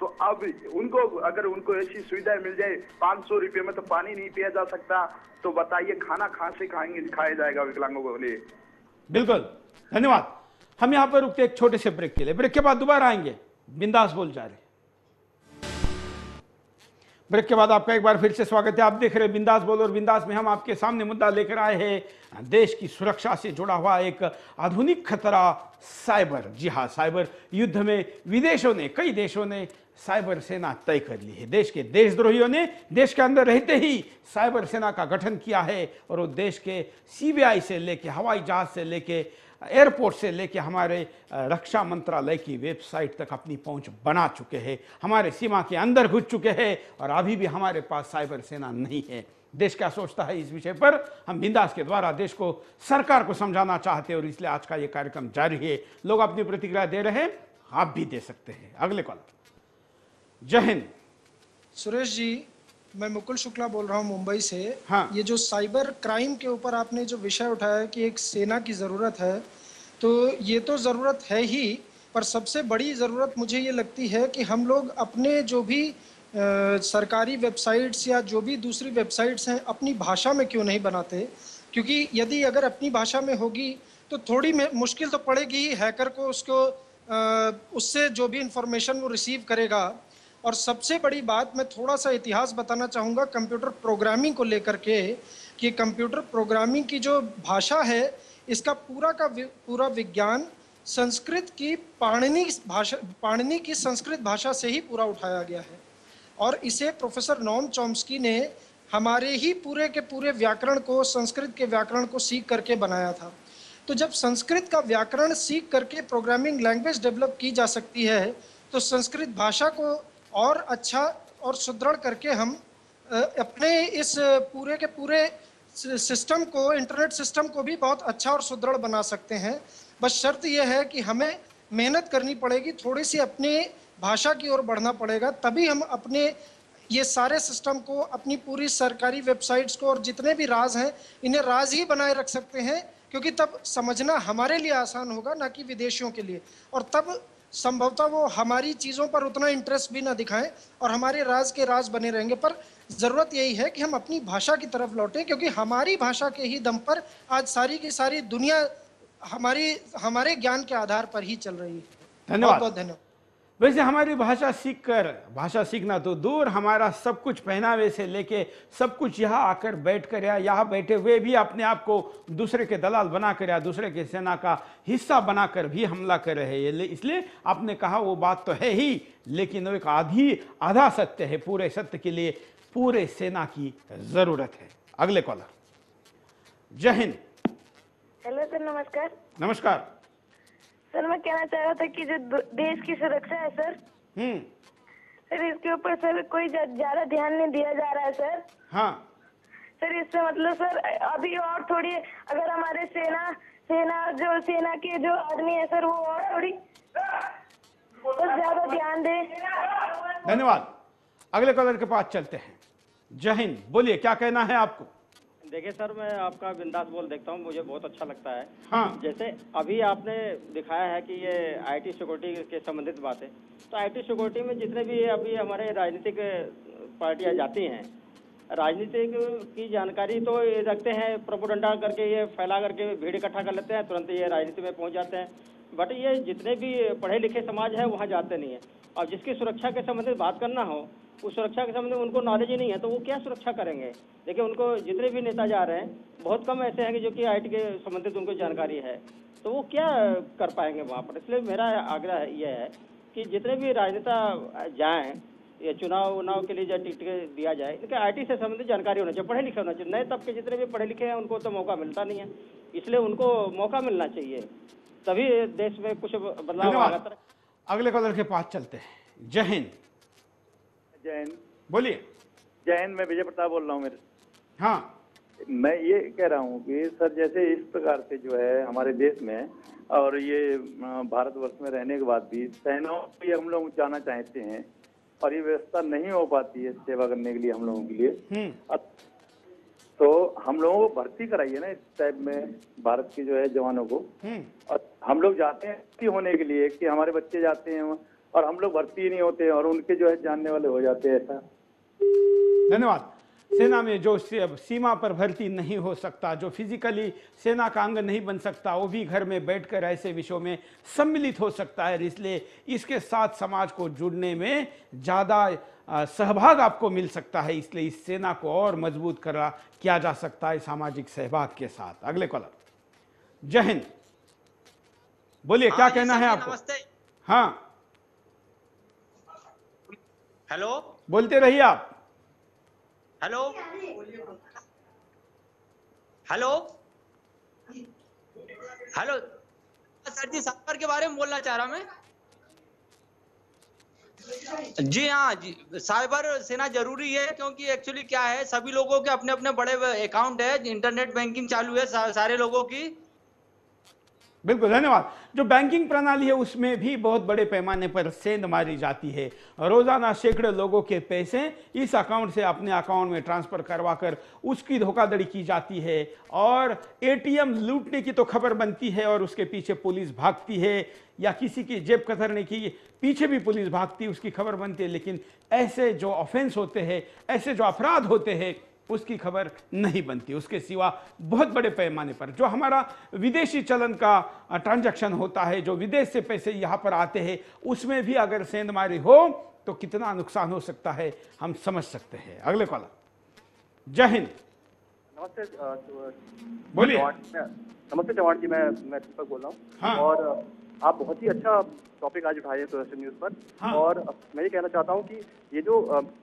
तो अब उनको अगर उनको ऐसी सुविधाएं मिल जाए, 500 रुपये में तो पानी नहीं पिया जा सकता, तो बताइए खाना कहाँ से खाया जाएगा विकलांगों को लिए। बिल्कुल, धन्यवाद। हम यहाँ पर रुकते एक छोटे से ब्रेक के लिए, ब्रेक के बाद दोबारा आएंगे। बिंदास बोल जा रहे। ब्रेक के बाद आपका एक बार फिर से स्वागत है। आप देख रहे हैं बिंदास बोल, और बिंदास में हम आपके सामने मुद्दा लेकर आए हैं देश की सुरक्षा से जुड़ा हुआ एक आधुनिक खतरा, साइबर। जी हाँ, साइबर युद्ध में कई देशों ने साइबर सेना तय कर ली है। देश के देशद्रोहियों ने देश के अंदर रहते ही साइबर सेना का गठन किया है, और वो देश के सीबीआई से लेके, हवाई जहाज से लेके, एयरपोर्ट से लेके हमारे रक्षा मंत्रालय की वेबसाइट तक अपनी पहुंच बना चुके हैं, हमारे सीमा के अंदर घुस चुके हैं, और अभी भी हमारे पास साइबर सेना नहीं है। देश क्या सोचता है इस विषय पर, हम बिंदास के द्वारा देश को, सरकार को समझाना चाहते हैं, और इसलिए आज का ये कार्यक्रम जारी है। लोग अपनी प्रतिक्रिया दे रहे हैं, आप भी दे सकते हैं। अगले कॉल। जय हिंद। सुरेश जी, मैं मुकुल शुक्ला बोल रहा हूँ मुंबई से। हाँ। ये जो साइबर क्राइम के ऊपर आपने जो विषय उठाया कि एक सेना की ज़रूरत है, तो ये तो ज़रूरत है ही, पर सबसे बड़ी ज़रूरत मुझे ये लगती है कि हम लोग अपने जो भी सरकारी वेबसाइट्स या जो भी दूसरी वेबसाइट्स हैं अपनी भाषा में क्यों नहीं बनाते। क्योंकि यदि अगर अपनी भाषा में होगी तो थोड़ी मुश्किल तो पड़ेगी ही हैकर को, उसको उससे जो भी इंफॉर्मेशन वो रिसीव करेगा। और सबसे बड़ी बात, मैं थोड़ा सा इतिहास बताना चाहूँगा कंप्यूटर प्रोग्रामिंग को लेकर के, कि कंप्यूटर प्रोग्रामिंग की जो भाषा है इसका पूरा विज्ञान संस्कृत की पाणिनि की संस्कृत भाषा से ही पूरा उठाया गया है, और इसे प्रोफेसर नोम चॉम्स्की ने हमारे ही पूरे के पूरे व्याकरण को, संस्कृत के व्याकरण को सीख करके बनाया था। तो जब संस्कृत का व्याकरण सीख करके प्रोग्रामिंग लैंग्वेज डेवलप की जा सकती है, तो संस्कृत भाषा को और अच्छा और सुदृढ़ करके हम अपने इस पूरे के पूरे सिस्टम को, इंटरनेट सिस्टम को भी बहुत अच्छा और सुदृढ़ बना सकते हैं। बस शर्त यह है कि हमें मेहनत करनी पड़ेगी, थोड़ी सी अपनी भाषा की ओर बढ़ना पड़ेगा, तभी हम अपने ये सारे सिस्टम को, अपनी पूरी सरकारी वेबसाइट्स को और जितने भी राज हैं इन्हें राज ही बनाए रख सकते हैं, क्योंकि तब समझना हमारे लिए आसान होगा, ना कि विदेशियों के लिए। और तब संभवतः वो हमारी चीज़ों पर उतना इंटरेस्ट भी ना दिखाएं और हमारे राज के राज बने रहेंगे। पर ज़रूरत यही है कि हम अपनी भाषा की तरफ लौटें, क्योंकि हमारी भाषा के ही दम पर आज सारी की सारी दुनिया हमारे ज्ञान के आधार पर ही चल रही है। धन्यवाद। बहुत धन्यवाद। वैसे हमारी भाषा सीखना तो दूर, हमारा सब कुछ पहनावे से लेके सब कुछ यहाँ आकर बैठकर या यहाँ बैठे हुए भी अपने आप को दूसरे के दलाल बनाकर या दूसरे के सेना का हिस्सा बनाकर भी हमला कर रहे हैं। इसलिए आपने कहा वो बात तो है ही, लेकिन वो एक आधा सत्य है। पूरे सत्य के लिए पूरे सेना की जरूरत है। अगले कॉलर। जय हिंद। हेलो सर, नमस्कार। नमस्कार सर, मैं कहना चाह रहा था कि जो देश की सुरक्षा है सर, सर इसके ऊपर सर कोई ज्यादा ध्यान नहीं दिया जा रहा है सर। हाँ सर, इससे मतलब सर अभी और थोड़ी, अगर हमारे सेना के जो आदमी है सर, वो और थोड़ी बस ज्यादा ध्यान दे। धन्यवाद। अगले कॉलर के पास चलते हैं। जय हिंद, बोलिए क्या कहना है आपको। देखिए सर, मैं आपका बिंदास बोल देखता हूँ, मुझे बहुत अच्छा लगता है। हाँ। जैसे अभी आपने दिखाया है कि ये आईटी सिक्योरिटी के संबंधित बात है, तो आईटी सिक्योरिटी में जितने भी अभी हमारे राजनीतिक पार्टियां जाती हैं, राजनीतिक की जानकारी तो ये रखते हैं, प्रोपोगंडा करके ये फैला करके भीड़ इकट्ठा कर लेते हैं, तुरंत ये राजनीति में पहुँच जाते हैं। बट ये जितने भी पढ़े लिखे समाज है वहाँ जाते नहीं है, और जिसकी सुरक्षा के संबंधित बात करना हो, उस सुरक्षा के संबंध में उनको नॉलेज ही नहीं है, तो वो क्या सुरक्षा करेंगे। देखिए, उनको जितने भी नेता जा रहे हैं, बहुत कम ऐसे हैं कि जो कि आईटी के संबंधित उनको जानकारी है, तो वो क्या कर पाएंगे वहाँ पर। इसलिए मेरा आग्रह यह है कि जितने भी राजनेता जाएं, या चुनाव के लिए जो टिकट दिया जाए, इनके आईटी से संबंधित जानकारी होना चाहिए, पढ़े लिखे होना चाहिए। नए तबके जितने भी पढ़े लिखे हैं उनको तो मौका मिलता नहीं है, इसलिए उनको मौका मिलना चाहिए, तभी देश में कुछ बदलाव आएगा। अगले कॉलर के पास चलते हैं। जय हिंद। जय हिंद। बोलिए। जय हिंद, मैं विजय प्रताप बोल रहा हूँ। मेरे हाँ, मैं ये कह रहा हूँ कि सर, जैसे इस प्रकार से जो है हमारे देश में और ये भारतवर्ष में रहने के बाद भी सेनाओं को हम लोग जाना चाहते हैं और ये व्यवस्था नहीं हो पाती है सेवा करने के लिए हम लोगों के लिए, तो हम लोगों को भर्ती कराइए ना इस टाइप में भारत के जो है जवानों को। और हम लोग जाते हैं भर्ती होने के लिए कि हमारे बच्चे जाते हैं और हम लोग भर्ती ही नहीं होते और उनके जो है जानने वाले हो जाते हैं। ऐसा। धन्यवाद। सेना में जो सीमा पर भर्ती नहीं हो सकता, जो फिजिकली सेना का अंग नहीं बन सकता, वो भी घर में बैठकर ऐसे विषयों में सम्मिलित हो सकता है। इसलिए इसके साथ समाज को जुड़ने में ज़्यादा सहभाग आपको मिल सकता है। इसलिए इस सेना को और मजबूत किया जा सकता है सामाजिक सहभाग के साथ। अगले कॉलर। जय हिंद। बोलिए क्या कहना है आपको। नमस्ते। हाँ, हेलो, बोलते रहिए आप। हेलो हेलो हेलो सर जी, साइबर के बारे में बोलना चाह रहा मैं। जी हाँ जी, साइबर सेना जरूरी है, क्योंकि एक्चुअली क्या है, सभी लोगों के अपने अपने बड़े अकाउंट है, इंटरनेट बैंकिंग चालू है सारे लोगों की। बिल्कुल, धन्यवाद। जो बैंकिंग प्रणाली है उसमें भी बहुत बड़े पैमाने पर सेंध मारी जाती है। रोजाना सैकड़ों लोगों के पैसे इस अकाउंट से अपने अकाउंट में ट्रांसफर करवाकर उसकी धोखाधड़ी की जाती है, और एटीएम लूटने की तो खबर बनती है और उसके पीछे पुलिस भागती है, या किसी की जेब कतरने की पीछे भी पुलिस भागती है, उसकी खबर बनती है। लेकिन ऐसे जो ऑफेंस होते हैं, ऐसे जो अपराध होते हैं, उसकी खबर नहीं बनती। उसके सिवा बहुत बड़े पैमाने पर जो हमारा विदेशी चलन का ट्रांजैक्शन होता है, जो विदेश से पैसे यहाँ पर आते हैं, उसमें भी अगर सेंधमारी हो तो कितना नुकसान हो सकता है हम समझ सकते हैं। अगले कॉलर। जय हिंद। नमस्ते। बोलिए। नमस्ते चौहान जी, मैं दीपक बोल रहा हूँ। हाँ। और आप बहुत ही अच्छा टॉपिक आज उठाए हैं सोशल न्यूज पर। हाँ। और मैं ये कहना चाहता हूँ कि ये जो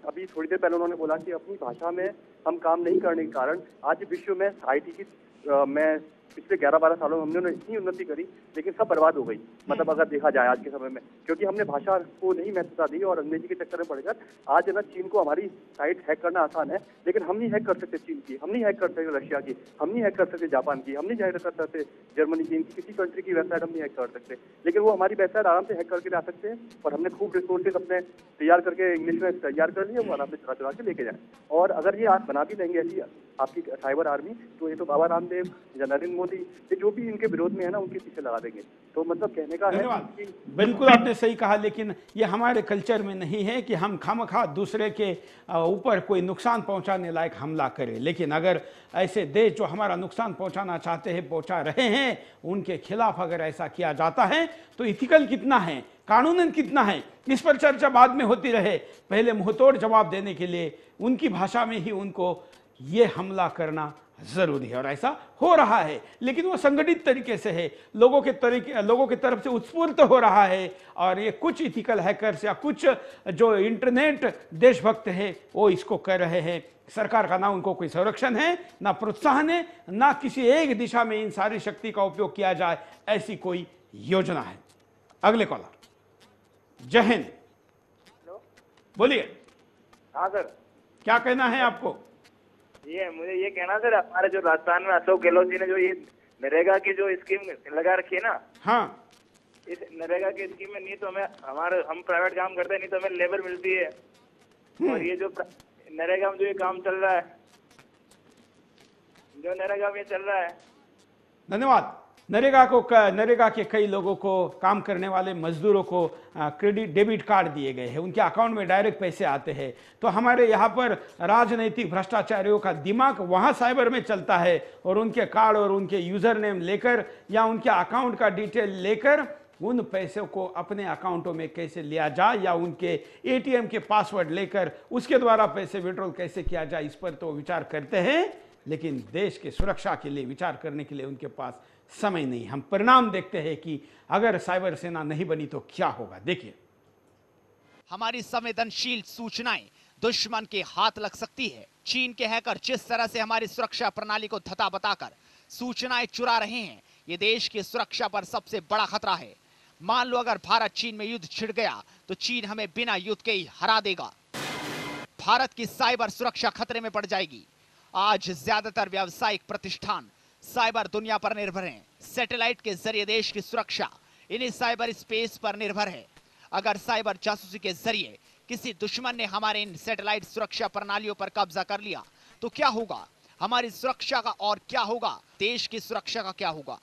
अभी थोड़ी देर पहले उन्होंने बोला कि अपनी भाषा में हम काम नहीं करने के कारण आज विश्व में आईटी की मैं पिछले 11-12 सालों में हमने इतनी उन्नति करी, लेकिन सब बर्बाद हो गई। मतलब अगर देखा जाए आज के समय में, क्योंकि हमने भाषा को नहीं महत्वता दी और अंग्रेजी के चक्कर में पड़कर आज ना चीन को हमारी साइट हैक करना आसान है, लेकिन हम नहीं हैक कर सकते चीन की, हम नहीं हैक कर सकते रशिया की, हम नहीं हैक कर सकते जापान की, हम नहीं हैक कर सकते जर्मनी की, किसी कंट्री की वेबसाइट हम नहीं हैक कर सकते, लेकिन वो हमारी वेबसाइट आराम से हैक करके ला सकते हैं। और हमने खूब रिसोर्सेज अपने तैयार करके इंग्लिश में तैयार कर लिए, वो आराम से चला के लेके जाए। और अगर ये आप बना भी लेंगे ऐसी आपकी साइबर आर्मी, तो ये तो बाबा रामदेव या नरेंद्र मोदी, ये जो भी इनके विरोध में है ना, उनके पीछे लगा देंगे। तो मतलब कहने का है कि बिल्कुल आपने सही कहा, लेकिन ये हमारे कल्चर में नहीं है कि हम खामखा दूसरे के ऊपर कोई नुकसान पहुंचाने लायक हमला करें। लेकिन अगर ऐसे देश जो हमारा नुकसान पहुंचाना चाहते हैं, पहुंचा रहे हैं, उनके खिलाफ अगर ऐसा किया जाता है तो इथिकल कितना है, कानूनन कितना है, इस पर चर्चा बाद में होती रहे। पहले मुंहतोड़ जवाब देने के लिए उनकी भाषा में ही उनको ये हमला करना जरूरी है, और ऐसा हो रहा है। लेकिन वो संगठित तरीके से है, लोगों के तरफ से उत्स्फूर्त हो रहा है। और ये कुछ इथिकल हैकर्स या कुछ जो इंटरनेट देशभक्त है वो इसको कर रहे हैं। सरकार का ना उनको कोई संरक्षण है, ना प्रोत्साहन है, ना किसी एक दिशा में इन सारी शक्ति का उपयोग किया जाए, ऐसी कोई योजना है। अगले कॉलर। जय हिंद, बोलिए। हाँ सर, क्या कहना है आपको? ये मुझे ये कहना सर, हमारे जो राजस्थान में अशोक गहलोत जी ने जो ये नरेगा की जो स्कीम लगा रखी है ना, हाँ, इस नरेगा की स्कीम में नहीं तो हम प्राइवेट काम करते हैं, नहीं तो हमें लेबर मिलती है। और ये जो नरेगा में जो ये काम चल रहा है, जो नरेगा में चल रहा है, धन्यवाद। नरेगा के कई लोगों को, काम करने वाले मजदूरों को क्रेडिट डेबिट कार्ड दिए गए हैं, उनके अकाउंट में डायरेक्ट पैसे आते हैं। तो हमारे यहाँ पर राजनीतिक भ्रष्टाचारियों का दिमाग वहाँ साइबर में चलता है, और उनके कार्ड और उनके यूजर नेम लेकर या उनके अकाउंट का डिटेल लेकर उन पैसों को अपने अकाउंटों में कैसे लिया जाए, या उनके एटीएम के पासवर्ड लेकर उसके द्वारा पैसे विड्रॉल कैसे किया जाए, इस पर तो विचार करते हैं। लेकिन देश के सुरक्षा के लिए विचार करने के लिए उनके पास समय नहीं। हम परिणाम देखते हैं कि अगर साइबर सेना नहीं बनी तो क्या होगा, देखिए। हमारी संवेदनशील सूचनाएं दुश्मन के हाथ लग सकती है। चीन के हैकर जिस तरह से हमारी सुरक्षा प्रणाली को धता बताकर सूचनाएं चुरा रहे हैं, ये देश की सुरक्षा पर सबसे बड़ा खतरा है। मान लो अगर भारत चीन में युद्ध छिड़ गया तो चीन हमें बिना युद्ध के ही हरा देगा। भारत की साइबर सुरक्षा खतरे में पड़ जाएगी। आज ज्यादातर व्यावसायिक प्रतिष्ठान साइबर दुनिया पर निर्भर हैं। सैटेलाइट के जरिए देश की सुरक्षा इन्हीं साइबर स्पेस पर निर्भर है। अगर साइबर जासूसी के जरिए किसी दुश्मन ने हमारे इन सैटेलाइट सुरक्षा प्रणालियों पर कब्जा कर लिया तो क्या होगा? हमारी सुरक्षा का और क्या होगा? देश की सुरक्षा का क्या होगा?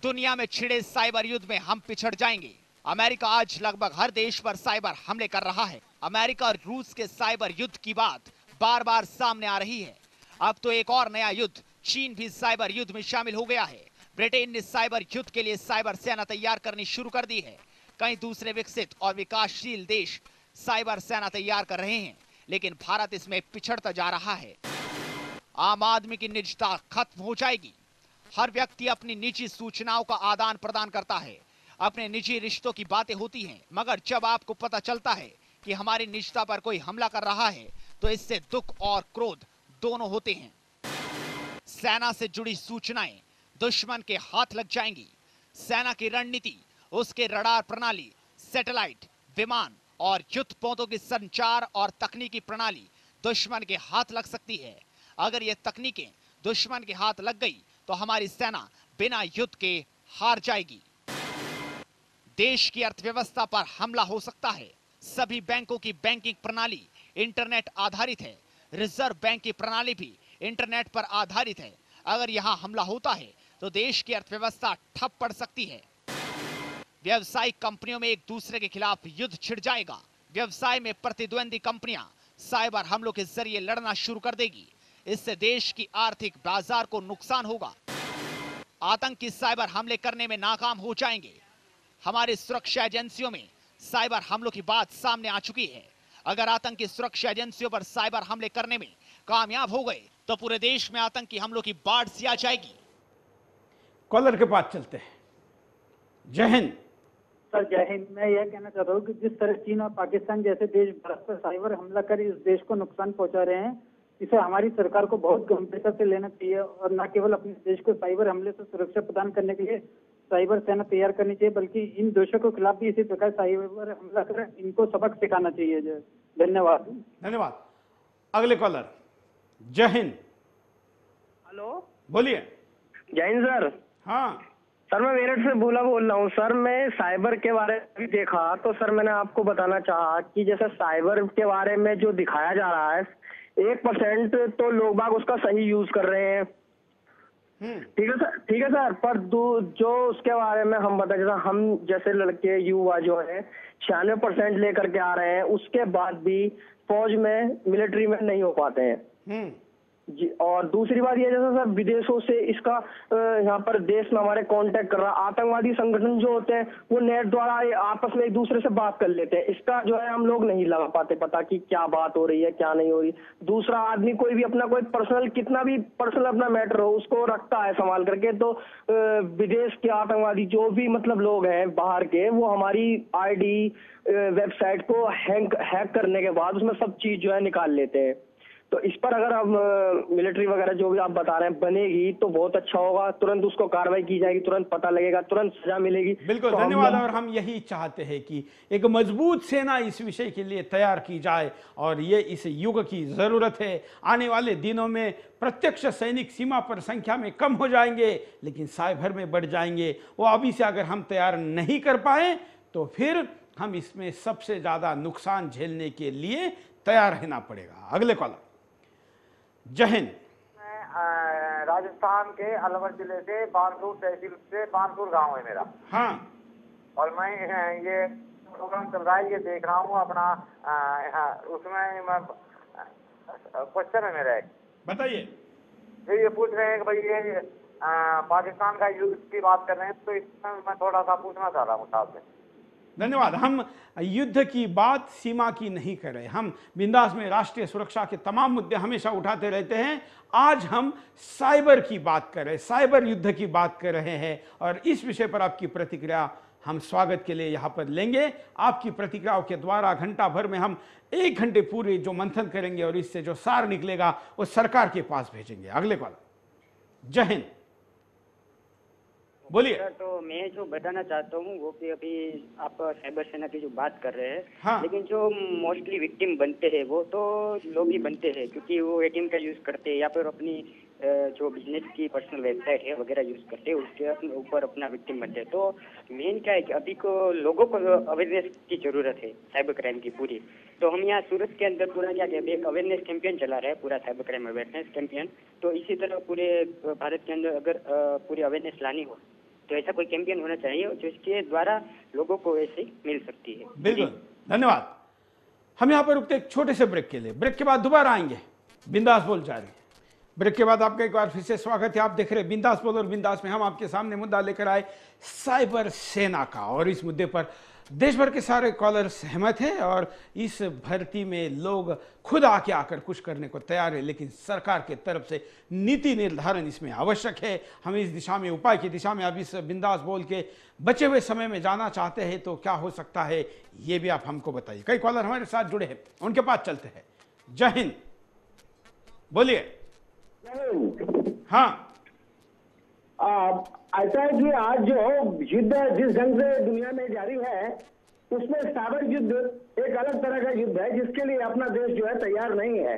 दुनिया में छिड़े साइबर युद्ध में हम पिछड़ जाएंगे। अमेरिका आज लगभग हर देश पर साइबर हमले कर रहा है। अमेरिका और रूस के साइबर युद्ध की बात बार बार सामने आ रही है। अब तो एक और नया युद्ध, चीन भी साइबर युद्ध में शामिल हो गया है। ब्रिटेन ने साइबर युद्ध के लिए साइबर सेना तैयार करनी शुरू कर दी है। कई दूसरे विकसित और विकासशील देश साइबर सेना तैयार कर रहे हैं, लेकिन भारत इसमें पिछड़ता जा रहा है। आम आदमी की निजता खत्म हो जाएगी। हर व्यक्ति अपनी निजी सूचनाओं का आदान प्रदान करता है, अपने निजी रिश्तों की बातें होती हैं, मगर जब आपको पता चलता है कि हमारी निजता पर कोई हमला कर रहा है तो इससे दुख और क्रोध दोनों होते हैं। सेना से जुड़ी सूचनाएं दुश्मन के हाथ लग जाएंगी। सेना की रणनीति, उसके रडार प्रणाली, सैटेलाइट, विमान और युद्ध पोतों की संचार और तकनीकी प्रणाली दुश्मन के हाथ लग सकती है। अगर ये तकनीकें दुश्मन के हाथ लग गई तो हमारी सेना बिना युद्ध के हार जाएगी। देश की अर्थव्यवस्था पर हमला हो सकता है। सभी बैंकों की बैंकिंग प्रणाली इंटरनेट आधारित है। रिजर्व बैंक की प्रणाली भी इंटरनेट पर आधारित है। अगर यहां हमला होता है तो देश की अर्थव्यवस्था ठप पड़ सकती है। व्यवसायिक कंपनियों में एक दूसरे के खिलाफ युद्ध छिड़ जाएगा। व्यवसाय में प्रतिद्वंदी कंपनियां साइबर हमलों के जरिए लड़ना शुरू कर देगी। इससे देश की आर्थिक बाजार को नुकसान होगा। आतंकी साइबर हमले करने में नाकाम हो जाएंगे। हमारी सुरक्षा एजेंसियों में साइबर हमलों की बात सामने आ चुकी है। अगर आतंकी सुरक्षा एजेंसियों पर साइबर हमले करने में कामयाब हो गए तो पूरे देश में आतंकी हमलों की बाढ़ सी आ जाएगी। कॉलर के पास चलते हैं। जय हिंद सर। जय हिंद। मैं यह कहना चाहता हूँ कि जिस तरह चीन और पाकिस्तान जैसे देश भारत पर साइबर हमला कर इस देश को नुकसान पहुंचा रहे हैं, इसे हमारी सरकार को बहुत गंभीरता से लेना चाहिए और न केवल अपने देश को साइबर हमले से सुरक्षा प्रदान करने के लिए साइबर सेना तैयार करनी चाहिए, बल्कि इन दोषों के खिलाफ भी इसी प्रकार साइबर हमला कर इनको सबक सिखाना चाहिए। धन्यवाद। धन्यवाद। अगले कॉलर। जय हिंद। हेलो, बोलिए। जय हिंद सर। हाँ सर, मैं मेरठ से बोल रहा हूँ सर। मैं साइबर के बारे में भी देखा तो सर मैंने आपको बताना चाहा कि जैसे साइबर के बारे में जो दिखाया जा रहा है 1% तो लोग बाग उसका सही यूज कर रहे हैं। ठीक है सर। पर जो उसके बारे में हम बता, जैसा हम जैसे लड़के युवा जो है 96% लेकर के आ रहे हैं, उसके बाद भी फौज में मिलिट्री में नहीं हो पाते हैं जी। और दूसरी बात ये जैसा सर विदेशों से इसका यहाँ पर देश में हमारे कांटेक्ट कर रहा, आतंकवादी संगठन जो होते हैं वो नेट द्वारा आपस में एक दूसरे से बात कर लेते हैं। इसका जो है हम लोग नहीं लगा पाते पता कि क्या बात हो रही है क्या नहीं हो रही। दूसरा आदमी कोई भी अपना कोई पर्सनल कितना भी पर्सनल अपना मैटर हो उसको रखता है संभाल करके, तो विदेश के आतंकवादी जो भी मतलब लोग हैं बाहर के, वो हमारी ID वेबसाइट को हैक करने के बाद उसमें सब चीज जो है निकाल लेते हैं। तो इस पर अगर हम मिलिट्री वगैरह जो भी आप बता रहे हैं बनेगी तो बहुत अच्छा होगा, तुरंत उसको कार्रवाई की जाएगी, तुरंत पता लगेगा, तुरंत सजा मिलेगी। बिल्कुल, तो धन्यवाद। और हम यही चाहते हैं कि एक मजबूत सेना इस विषय के लिए तैयार की जाए और ये इस युग की जरूरत है। आने वाले दिनों में प्रत्यक्ष सैनिक सीमा पर संख्या में कम हो जाएंगे लेकिन साइबर में बढ़ जाएंगे। वो अभी से अगर हम तैयार नहीं कर पाए तो फिर हम इसमें सबसे ज्यादा नुकसान झेलने के लिए तैयार रहना पड़ेगा। अगले कॉलर। जय हिंद। राजस्थान के अलवर जिले से बानसूर तहसील से बानसूर गांव है मेरा। हाँ। और मैं ये प्रोग्राम चल रहा है ये देख रहा हूँ अपना, उसमें क्वेश्चन है मेरा एक। बताइए। ये पूछ रहे हैं कि भाई ये पाकिस्तान का युद्ध की बात कर रहे हैं, तो इसमें मैं थोड़ा सा पूछना चाह रहा हूँ साहब से। धन्यवाद। हम युद्ध की बात सीमा की नहीं कर रहे, हम बिंदास में राष्ट्रीय सुरक्षा के तमाम मुद्दे हमेशा उठाते रहते हैं। आज हम साइबर की बात कर रहे हैं, साइबर युद्ध की बात कर रहे हैं और इस विषय पर आपकी प्रतिक्रिया हम स्वागत के लिए यहाँ पर लेंगे। आपकी प्रतिक्रियाओं के द्वारा घंटा भर में हम 1 घंटे पूरे जो मंथन करेंगे और इससे जो सार निकलेगा वो सरकार के पास भेजेंगे। अगले कॉल। जय हिंद। बोलिए। तो मैं जो बताना चाहता हूँ वो कि अभी आप साइबर सेना की जो बात कर रहे हैं, हाँ। लेकिन जो मोस्टली विक्टिम बनते हैं वो तो लोग ही बनते हैं, क्योंकि वो ATM का यूज करते हैं या फिर अपनी जो बिजनेस की पर्सनल वेबसाइट है वगैरह यूज करते हैं, उसके ऊपर अपना विक्टिम बनते हैं। तो मेन क्या है कि अभी को लोगों को अवेयरनेस की जरूरत है साइबर क्राइम की पूरी। तो हम यहाँ सूरत के अंदर पूरा क्या कहते हैं एक अवेयरनेस कैंपेन चला रहे हैं, पूरा साइबर क्राइम अवेयरनेस कैंपेन। तो इसी तरह पूरे भारत के अंदर अगर पूरी अवेयरनेस लानी हो तो ऐसा कोई कैंपेन होना चाहिए जिसके द्वारा लोगों को ऐसे मिल सकती है। बिल्कुल, धन्यवाद। हम यहाँ पर रुकते एक छोटे से ब्रेक के लिए, ब्रेक के बाद दोबारा आएंगे। बिंदास बोल जा रही है। ब्रेक के बाद आपका एक बार फिर से स्वागत है। आप देख रहे हैं बिंदास बोल और बिंदास में हम आपके सामने मुद्दा लेकर आए साइबर सेना का, और इस मुद्दे पर देश भर के सारे कॉलर सहमत हैं और इस भर्ती में लोग खुद आके आकर कुछ करने को तैयार है, लेकिन सरकार के तरफ से नीति निर्धारण इसमें आवश्यक है। हम इस दिशा में, उपाय की दिशा में अब इस बिंदास बोल के बचे हुए समय में जाना चाहते हैं तो क्या हो सकता है ये भी आप हमको बताइए। कई कॉलर हमारे साथ जुड़े हैं, उनके पास चलते हैं। जय हिंद। बोलिए। हाँ। ऐसा है कि आज जो युद्ध जिस ढंग से दुनिया में जारी है उसमें साइबर युद्ध एक अलग तरह का युद्ध है जिसके लिए अपना देश जो है तैयार नहीं है,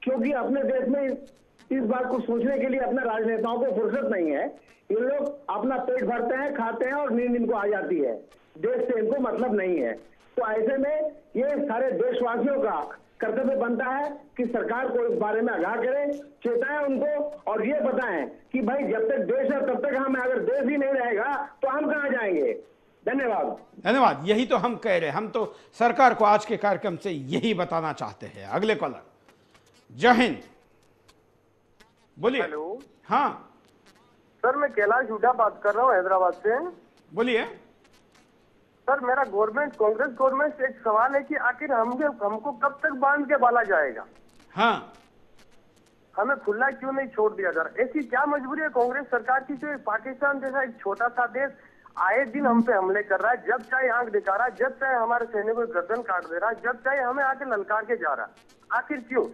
क्योंकि अपने देश में इस बात को सोचने के लिए अपने राजनेताओं को फुर्सत नहीं है। ये लोग अपना पेट भरते हैं, खाते हैं और नींद इनको आ जाती है, देश से इनको मतलब नहीं है। तो ऐसे में ये सारे देशवासियों का कर्तव्य बनता है कि सरकार को इस बारे में आगाह करें, चेताएं उनको और ये बताएं कि भाई जब तक देश है तब तक हम, अगर देश ही नहीं रहेगा तो हम कहां जाएंगे। धन्यवाद। धन्यवाद। यही तो हम कह रहे हैं, हम तो सरकार को आज के कार्यक्रम से यही बताना चाहते हैं। अगले कॉलर। जय हिंद। बोलिए। हेलो। हाँ सर, मैं कैलाश हुड्डा बात कर रहा हूँ हैदराबाद से। बोलिए। सर, मेरा गवर्नमेंट, कांग्रेस गवर्नमेंट से एक सवाल है कि आखिर हमको कब तक बांध के बाला जाएगा? हाँ। हमें खुला क्यों नहीं छोड़ दिया जा रहा? ऐसी क्या मजबूरी है कांग्रेस सरकार की जो पाकिस्तान जैसा एक छोटा सा देश आए दिन हम पे हमले कर रहा है, जब चाहे आंख दिखा रहा है, जब चाहे हमारे सैनिकों को गर्दन काट दे रहा है, जब चाहे हमें आके ललकार के जा रहा है, आखिर क्यों?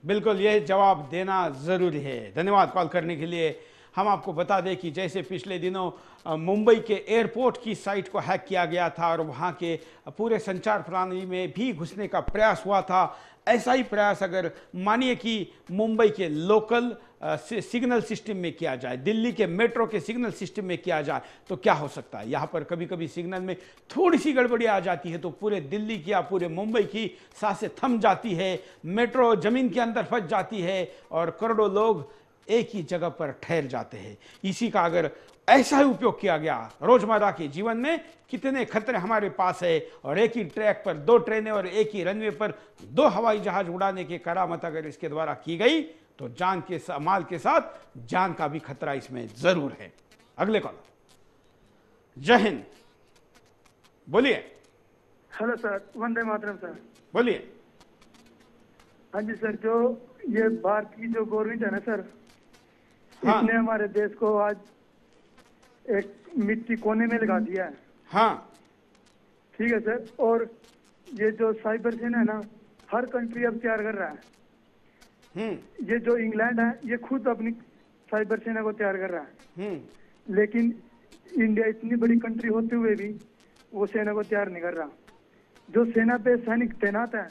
बिल्कुल, ये जवाब देना ज़रूरी है। धन्यवाद कॉल करने के लिए। हम आपको बता दें कि जैसे पिछले दिनों मुंबई के एयरपोर्ट की साइट को हैक किया गया था और वहाँ के पूरे संचार प्रणाली में भी घुसने का प्रयास हुआ था, ऐसा ही प्रयास अगर मानिए कि मुंबई के लोकल सिग्नल सिस्टम में किया जाए, दिल्ली के मेट्रो के सिग्नल सिस्टम में किया जाए, तो क्या हो सकता है। यहाँ पर कभी कभी सिग्नल में थोड़ी सी गड़बड़ी आ जाती है तो पूरे दिल्ली की या पूरे मुंबई की सांसें थम जाती है, मेट्रो जमीन के अंदर फंस जाती है और करोड़ों लोग एक ही जगह पर ठहर जाते हैं। इसी का अगर ऐसा ही उपयोग किया गया रोजमर्रा के जीवन में, कितने खतरे हमारे पास है। और एक ही ट्रैक पर 2 ट्रेनें और एक ही रनवे पर 2 हवाई जहाज उड़ाने की करामत अगर इसके द्वारा की गई तो जान के माल के साथ जान का भी खतरा इसमें जरूर है। अगले कॉल। जय हिंद, बोलिए। Hello sir, Vande Mataram sir. बोलिए। हाँ जी सर, जो ये भारत की जो गवर्नमेंट है ना सर, हाँ। इसने हमारे देश को आज एक मिट्टी कोने में लगा दिया है। हाँ ठीक है सर। और ये जो साइबर सेना है ना, हर कंट्री अब तैयार कर रहा है। ये जो इंग्लैंड है ये खुद अपनी साइबर सेना को तैयार कर रहा है, लेकिन इंडिया इतनी बड़ी कंट्री होते हुए भी वो सेना को तैयार नहीं कर रहा। जो सेना पे सैनिक तैनात है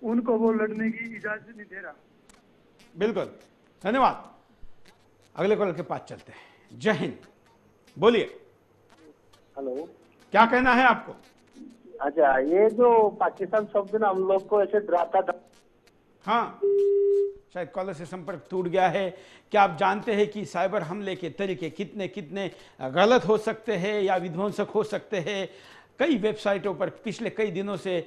उनको वो लड़ने की इजाजत नहीं दे रहा। बिल्कुल, धन्यवाद। अगले कॉल के पास चलते हैं। जय हिंद, बोलिए। हेलो, क्या कहना है आपको? अच्छा, ये जो पाकिस्तान शब्द ना हम लोग को ऐसे डराता था। हाँ, शायद कॉलर से संपर्क टूट गया है। क्या आप जानते हैं कि साइबर हमले के तरीके कितने कितने गलत हो सकते हैं या विध्वंसक हो सकते हैं। कई वेबसाइटों पर पिछले कई दिनों से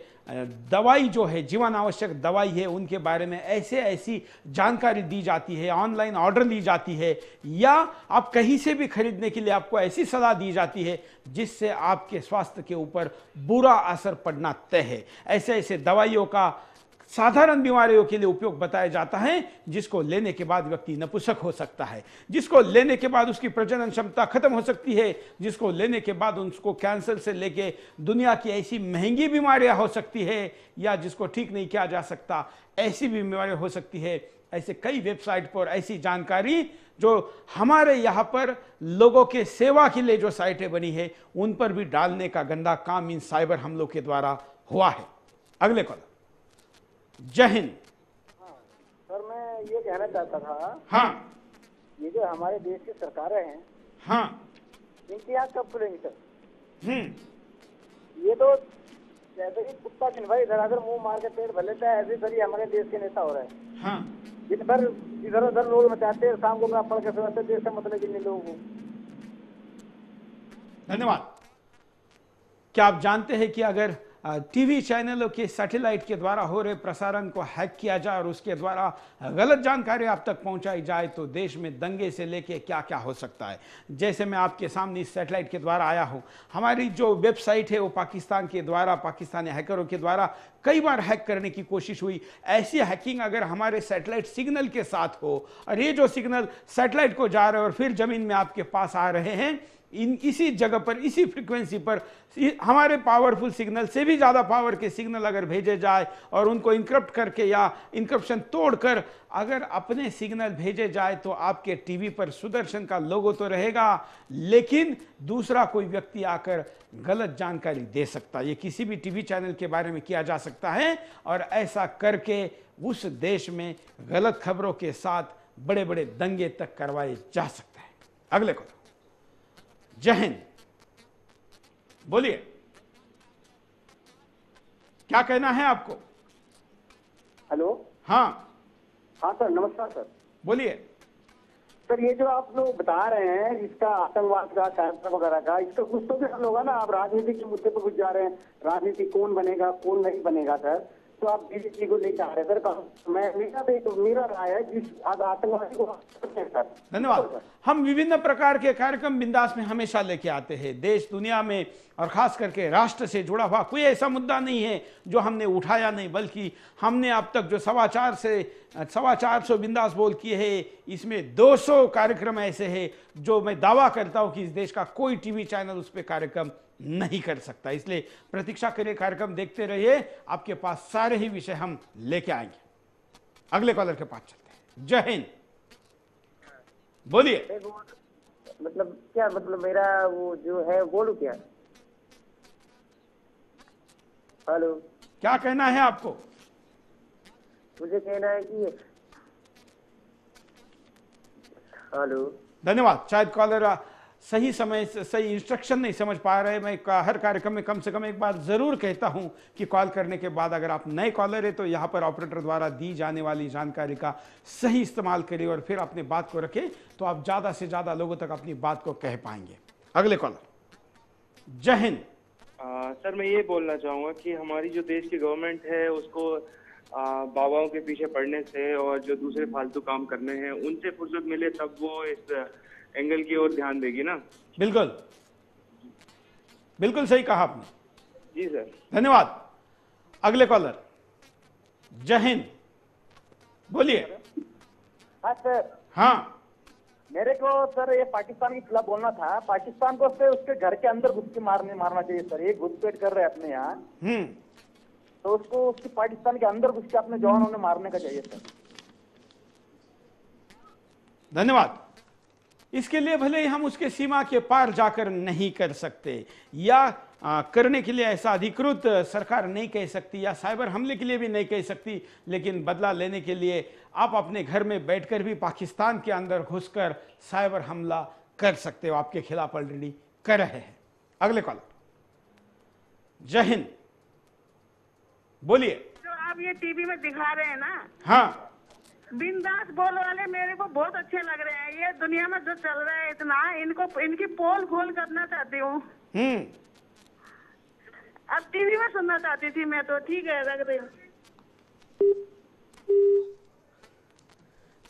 दवाई जो है, जीवन आवश्यक दवाई है, उनके बारे में ऐसी जानकारी दी जाती है, ऑनलाइन ऑर्डर ली जाती है, या आप कहीं से भी खरीदने के लिए आपको ऐसी सलाह दी जाती है जिससे आपके स्वास्थ्य के ऊपर बुरा असर पड़ना तय है। ऐसे दवाइयों का साधारण बीमारियों के लिए उपयोग बताया जाता है, जिसको लेने के बाद व्यक्ति नपुंसक हो सकता है, जिसको लेने के बाद उसकी प्रजनन क्षमता खत्म हो सकती है, जिसको लेने के बाद उसको कैंसर से लेके दुनिया की ऐसी महंगी बीमारियां हो सकती है, या जिसको ठीक नहीं किया जा सकता ऐसी भी बीमारियां हो सकती है। ऐसे कई वेबसाइट पर ऐसी जानकारी जो हमारे यहाँ पर लोगों के सेवा के लिए जो साइटें बनी है उन पर भी डालने का गंदा काम इन साइबर हमलों के द्वारा हुआ है। अगले कॉल। जय हिंद। सर, मैं ये कहना चाहता था। हाँ। ये जो हमारे देश की सरकारें हैं, हाँ, इनकी आँख कब खुलेंगी सर? ये तो जैसे कि कुत्ता छिनवाई इधर अगर मुंह मार के पेट भर लेता है, ऐसे तरी हमारे देश के नेता हो रहे हैं। हाँ। दिन भर इधर उधर लोग मचाते हैं, शाम को मैं पढ़ के समझते देश से मतलब कितने लोगों को। धन्यवाद। क्या आप जानते हैं कि अगर टीवी चैनलों के सैटेलाइट के द्वारा हो रहे प्रसारण को हैक किया जाए और उसके द्वारा गलत जानकारी आप तक पहुंचाई जाए तो देश में दंगे से लेके क्या क्या हो सकता है। जैसे मैं आपके सामने इस सैटेलाइट के द्वारा आया हूं, हमारी जो वेबसाइट है वो पाकिस्तान के द्वारा, पाकिस्तानी हैकरों के द्वारा कई बार हैक करने की कोशिश हुई। ऐसी हैकिंग अगर हमारे सैटेलाइट सिग्नल के साथ हो और ये जो सिग्नल सैटेलाइट को जा रहे हैं और फिर जमीन में आपके पास आ रहे हैं, इसी जगह पर, इसी फ्रीक्वेंसी पर हमारे पावरफुल सिग्नल से भी ज़्यादा पावर के सिग्नल अगर भेजे जाए और उनको इनक्रप्ट करके या इनक्रप्शन तोड़कर अगर अपने सिग्नल भेजे जाए तो आपके टीवी पर सुदर्शन का लोगो तो रहेगा, लेकिन दूसरा कोई व्यक्ति आकर गलत जानकारी दे सकता है। ये किसी भी टीवी चैनल के बारे में किया जा सकता है और ऐसा करके उस देश में गलत खबरों के साथ बड़े बड़े दंगे तक करवाए जा सकते हैं। अगले को। जय हिंद, बोलिए। क्या कहना है आपको? हेलो। हाँ। हाँ सर, नमस्कार सर। बोलिए। सर, ये जो आप लोग बता रहे हैं इसका आतंकवाद का, कैंसर वगैरह का, इसका कुछ तो भी हल होगा ना। आप राजनीति के मुद्दे पर कुछ जा रहे हैं, राजनीति कौन बनेगा कौन नहीं बनेगा सर, तो आप बीजेपी को लेकर आ रहे हैं सर। मेरा राय है जिस आतंकवादी को। धन्यवाद। हम विभिन्न प्रकार के कार्यक्रम बिंदास में हमेशा लेके आते हैं। देश दुनिया में और खास करके राष्ट्र से जुड़ा हुआ कोई ऐसा मुद्दा नहीं है जो हमने उठाया नहीं, बल्कि हमने अब तक जो 450 बिंदास बोल किए हैं, इसमें 200 कार्यक्रम ऐसे हैं जो मैं दावा करता हूं कि इस देश का कोई टीवी चैनल उस पर कार्यक्रम नहीं कर सकता। इसलिए प्रतीक्षा करिए, कार्यक्रम देखते रहिए, आपके पास सारे ही विषय हम लेके आएंगे। अगले कॉलर के पास चलते हैं। जय हिंद, बोलिए। मतलब क्या, मतलब मेरा वो जो है बोलूं क्या? हेलो, क्या कहना है आपको? मुझे कहना है कि हेलो, धन्यवाद। शायद कॉलर सही समय से सही इंस्ट्रक्शन नहीं समझ पा रहे। मैं हर कार्यक्रम में कम से कम एक बार जरूर कहता हूं कि कॉल करने के बाद अगर आप नए कॉलर है तो यहां पर ऑपरेटर द्वारा दी जाने वाली जानकारी का सही इस्तेमाल करिए और फिर अपनी बात को रखें, तो आप ज्यादा से ज्यादा लोगों तक अपनी बात को कह पाएंगे। अगले कॉलर। जय हिंद। सर मैं ये बोलना चाहूँगा कि हमारी जो देश की गवर्नमेंट है उसको बाबाओं के पीछे पड़ने से और जो दूसरे फालतू काम करने हैं उनसे फुर्सत मिले तब वो इस एंगल की ओर ध्यान देगी ना। बिल्कुल बिल्कुल सही कहा आपने। जी सर, धन्यवाद। अगले कॉलर। जय हिंद, बोलिए। हाँ सर। हाँ, मेरे को सर ये पाकिस्तान के खिलाफ बोलना था। पाकिस्तान को से उसके घर के अंदर घुस के मारना चाहिए सर। ये घुसपैठ कर रहे हैं अपने यहाँ, तो उसको उसकी पाकिस्तान के अंदर घुस के अपने जवानों ने मारने का चाहिए सर। धन्यवाद। इसके लिए भले ही हम उसके सीमा के पार जाकर नहीं कर सकते या करने के लिए ऐसा अधिकृत सरकार नहीं कह सकती या साइबर हमले के लिए भी नहीं कह सकती, लेकिन बदला लेने के लिए आप अपने घर में बैठकर भी पाकिस्तान के अंदर घुसकर साइबर हमला कर सकते हो। आपके खिलाफ ऑलरेडी कर रहे हैं। अगले कॉलर। जय हिंद, बोलिए। जो आप ये टीवी में दिखा रहे हैं ना, हाँ, बिंदास बोल वाले मेरे को बहुत अच्छे लग रहे हैं। ये दुनिया में जो चल रहा है इतना, इनको इनकी पोल खोल करना चाहती हूँ। अब टीवी में सुनना चाहती थी मैं, तो ठीक है रख दे।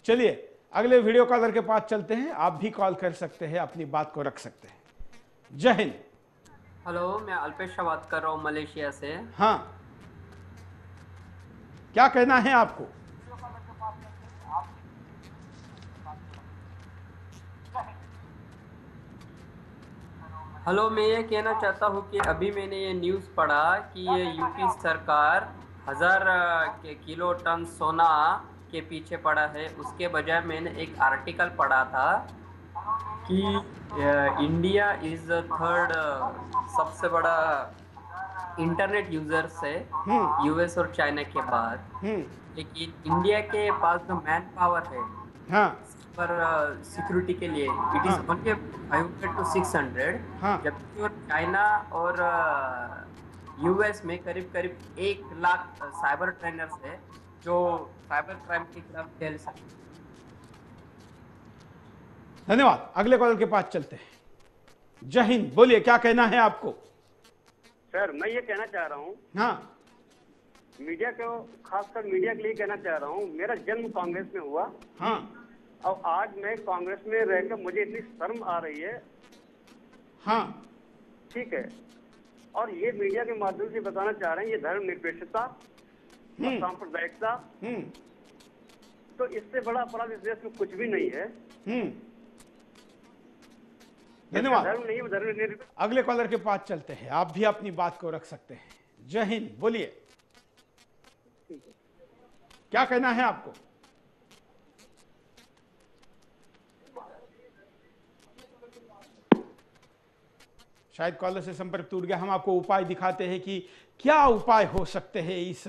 चलिए अगले वीडियो कॉलर के पास चलते हैं। आप भी कॉल कर सकते हैं, अपनी बात को रख सकते हैं। जय हिंद। हेलो, मैं अल्पेश बात कर रहा हूँ मलेशिया से। हाँ, क्या कहना है आपको? हेलो, मैं ये कहना चाहता हूँ कि अभी मैंने ये न्यूज़ पढ़ा कि ये यूपी सरकार 1000 किलो टन सोना के पीछे पड़ा है। उसके बजाय मैंने एक आर्टिकल पढ़ा था कि इंडिया इज़ द थर्ड सबसे बड़ा इंटरनेट यूजर से यूएस और चाइना के बाद। लेकिन इंडिया के पास जो मैन पावर है पर सिक्योरिटी के लिए इट इज ओनली 500 to 600, जबकि और चाइना और यूएस में करीब करीब 1 लाख साइबर ट्रेनर्स है जो साइबर क्राइम के खिलाफ खेल सकते। धन्यवाद। अगले कॉलर के पास चलते हैं। जय हिंद, बोलिए, क्या कहना है आपको? सर मैं ये कहना चाह रहा हूँ, हाँ, मीडिया को, खासकर मीडिया के लिए कहना चाह रहा हूँ, मेरा जन्म कांग्रेस में हुआ। हाँ, और आज मैं कांग्रेस में रहकर मुझे इतनी शर्म आ रही है। हाँ, ठीक है। और ये मीडिया के माध्यम से बताना चाह रहे हैं, ये धर्मनिरपेक्षता और सांप्रदायिकता, तो इससे बड़ा अपराध इस देश में कुछ भी नहीं है। धन्यवाद। धर्म नहीं, धर्म। अगले कॉलर के पास चलते हैं। आप भी अपनी बात को रख सकते हैं। जय हिंद, बोलिए, क्या कहना है आपको? शायद कॉलर से संपर्क टूट गया। हम आपको उपाय दिखाते हैं कि क्या उपाय हो सकते हैं इस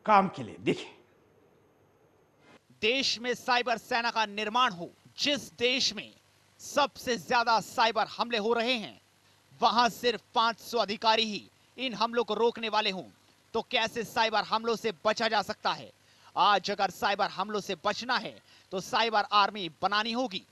काम के लिए। देखिए, देश में साइबर सेना का निर्माण हो। जिस देश में सबसे ज्यादा साइबर हमले हो रहे हैं, वहां सिर्फ 500 अधिकारी ही इन हमलों को रोकने वाले हों, तो कैसे साइबर हमलों से बचा जा सकता है? आज अगर साइबर हमलों से बचना है तो साइबर आर्मी बनानी होगी।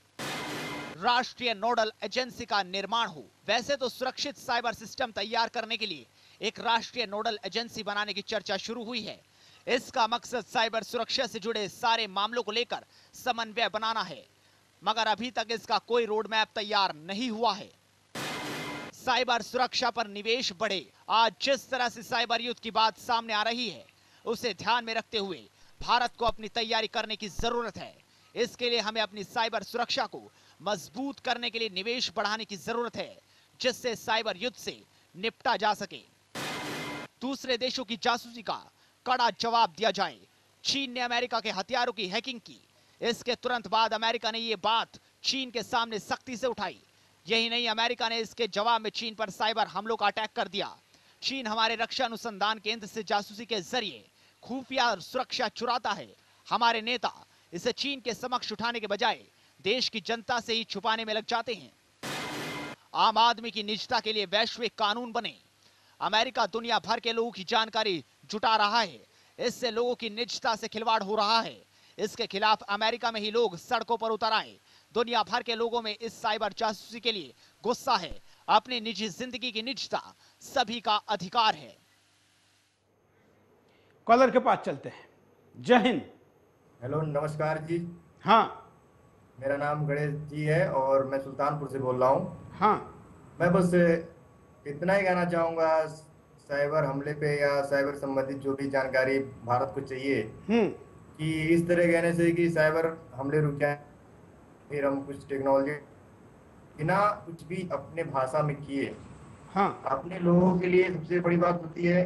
राष्ट्रीय नोडल एजेंसी का निर्माण हो। वैसे तो सुरक्षित साइबर सिस्टम तैयार करने के लिए एक राष्ट्रीय नोडल एजेंसी बनाने की चर्चा शुरू हुई है। इसका मकसद साइबर सुरक्षा से जुड़े सारे मामलों को लेकर समन्वय बनाना है, मगर अभी तक इसका कोई रोड मैप तैयार नहीं हुआ है। साइबर सुरक्षा पर निवेश बढ़े। आज जिस तरह से साइबर युद्ध की बात सामने आ रही है, उसे ध्यान में रखते हुए भारत को अपनी तैयारी करने की जरूरत है। इसके लिए हमें अपनी साइबर सुरक्षा को मजबूत करने के लिए निवेश बढ़ाने की जरूरत है, जिससे साइबर युद्ध से निपटा जा सके। दूसरे देशों की जासूसी का कड़ा जवाब दिया जाए। चीन ने अमेरिका के हथियारों की हैकिंग की। इसके तुरंत बाद अमेरिका ने यह बात चीन के सामने सख्ती से उठाई। यही नहीं, अमेरिका ने इसके जवाब में चीन पर साइबर हमलों का अटैक कर दिया। चीन हमारे रक्षा अनुसंधान केंद्र से जासूसी के जरिए खुफिया सुरक्षा चुराता है। हमारे नेता इसे चीन के समक्ष उठाने के बजाय देश की जनता से ही छुपाने में लग जाते हैं। आम आदमी की निजता के लिए वैश्विक कानून बने। अमेरिका दुनिया भर के लोगों की जानकारी जुटा रहा है। इससे लोगों की निजता से खिलवाड़ हो रहा है। इसके खिलाफ अमेरिका में ही लोग सड़कों पर उतर आए। दुनिया भर के लोगों में इस साइबर जासूसी के लिए गुस्सा है। अपनी निजी जिंदगी की निजता सभी का अधिकार है। कॉलर के पास चलते हैं। जय हिंद। हेलो, नमस्कार जी। हाँ, मेरा नाम गणेश जी है और मैं सुल्तानपुर से बोल रहा हूँ। हाँ, मैं बस इतना ही कहना चाहूँगा, साइबर हमले पे या साइबर संबंधित जो भी जानकारी भारत को चाहिए कि इस तरह कहने से कि साइबर हमले रुक जाए, फिर हम कुछ टेक्नोलॉजी बिना कुछ भी अपने भाषा में किए। हाँ, अपने लोगों के लिए सबसे बड़ी बात होती है।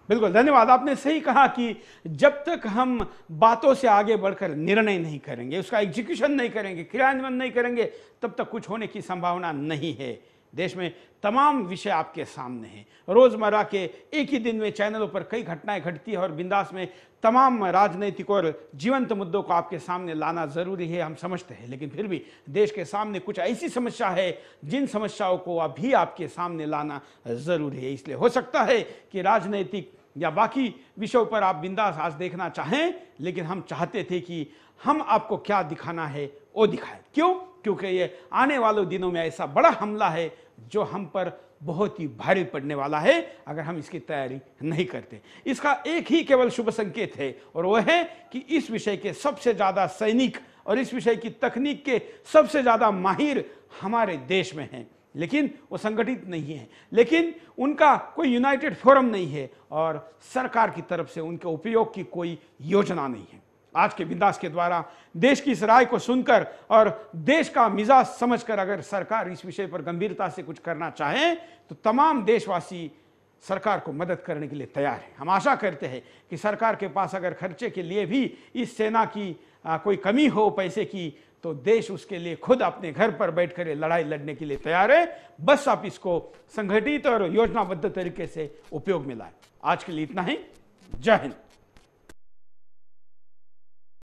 बिल्कुल, धन्यवाद। आपने सही कहा कि जब तक हम बातों से आगे बढ़कर निर्णय नहीं करेंगे, उसका एग्जीक्यूशन नहीं करेंगे, क्रियान्वयन नहीं करेंगे, तब तक कुछ होने की संभावना नहीं है। देश में तमाम विषय आपके सामने हैं। रोजमर्रा के एक ही दिन में चैनलों पर कई घटनाएं घटती है और बिंदास में तमाम राजनीतिक और जीवंत मुद्दों को आपके सामने लाना जरूरी है, हम समझते हैं। लेकिन फिर भी देश के सामने कुछ ऐसी समस्या है जिन समस्याओं को अभी आपके सामने लाना जरूरी है। इसलिए हो सकता है कि राजनीतिक या बाकी विषयों पर आप बिंदास आज देखना चाहें, लेकिन हम चाहते थे कि हम आपको क्या दिखाना है वो दिखाएं। क्यों? क्योंकि ये आने वाले दिनों में ऐसा बड़ा हमला है जो हम पर बहुत ही भारी पड़ने वाला है अगर हम इसकी तैयारी नहीं करते। इसका एक ही केवल शुभ संकेत है और वह है कि इस विषय के सबसे ज्यादा सैनिक और इस विषय की तकनीक के सबसे ज्यादा माहिर हमारे देश में हैं, लेकिन वो संगठित नहीं है, लेकिन उनका कोई यूनाइटेड फोरम नहीं है और सरकार की तरफ से उनके उपयोग की कोई योजना नहीं है। आज के बिंदास के द्वारा देश की इस राय को सुनकर और देश का मिजाज समझकर अगर सरकार इस विषय पर गंभीरता से कुछ करना चाहे तो तमाम देशवासी सरकार को मदद करने के लिए तैयार है। हम आशा करते हैं कि सरकार के पास अगर खर्चे के लिए भी इस सेना की कोई कमी हो पैसे की, तो देश उसके लिए खुद अपने घर पर बैठकर लड़ाई लड़ने के लिए तैयार है। बस आप इसको संगठित और योजनाबद्ध तरीके से उपयोग में लाएं। आज के लिए इतना ही। जय हिंद।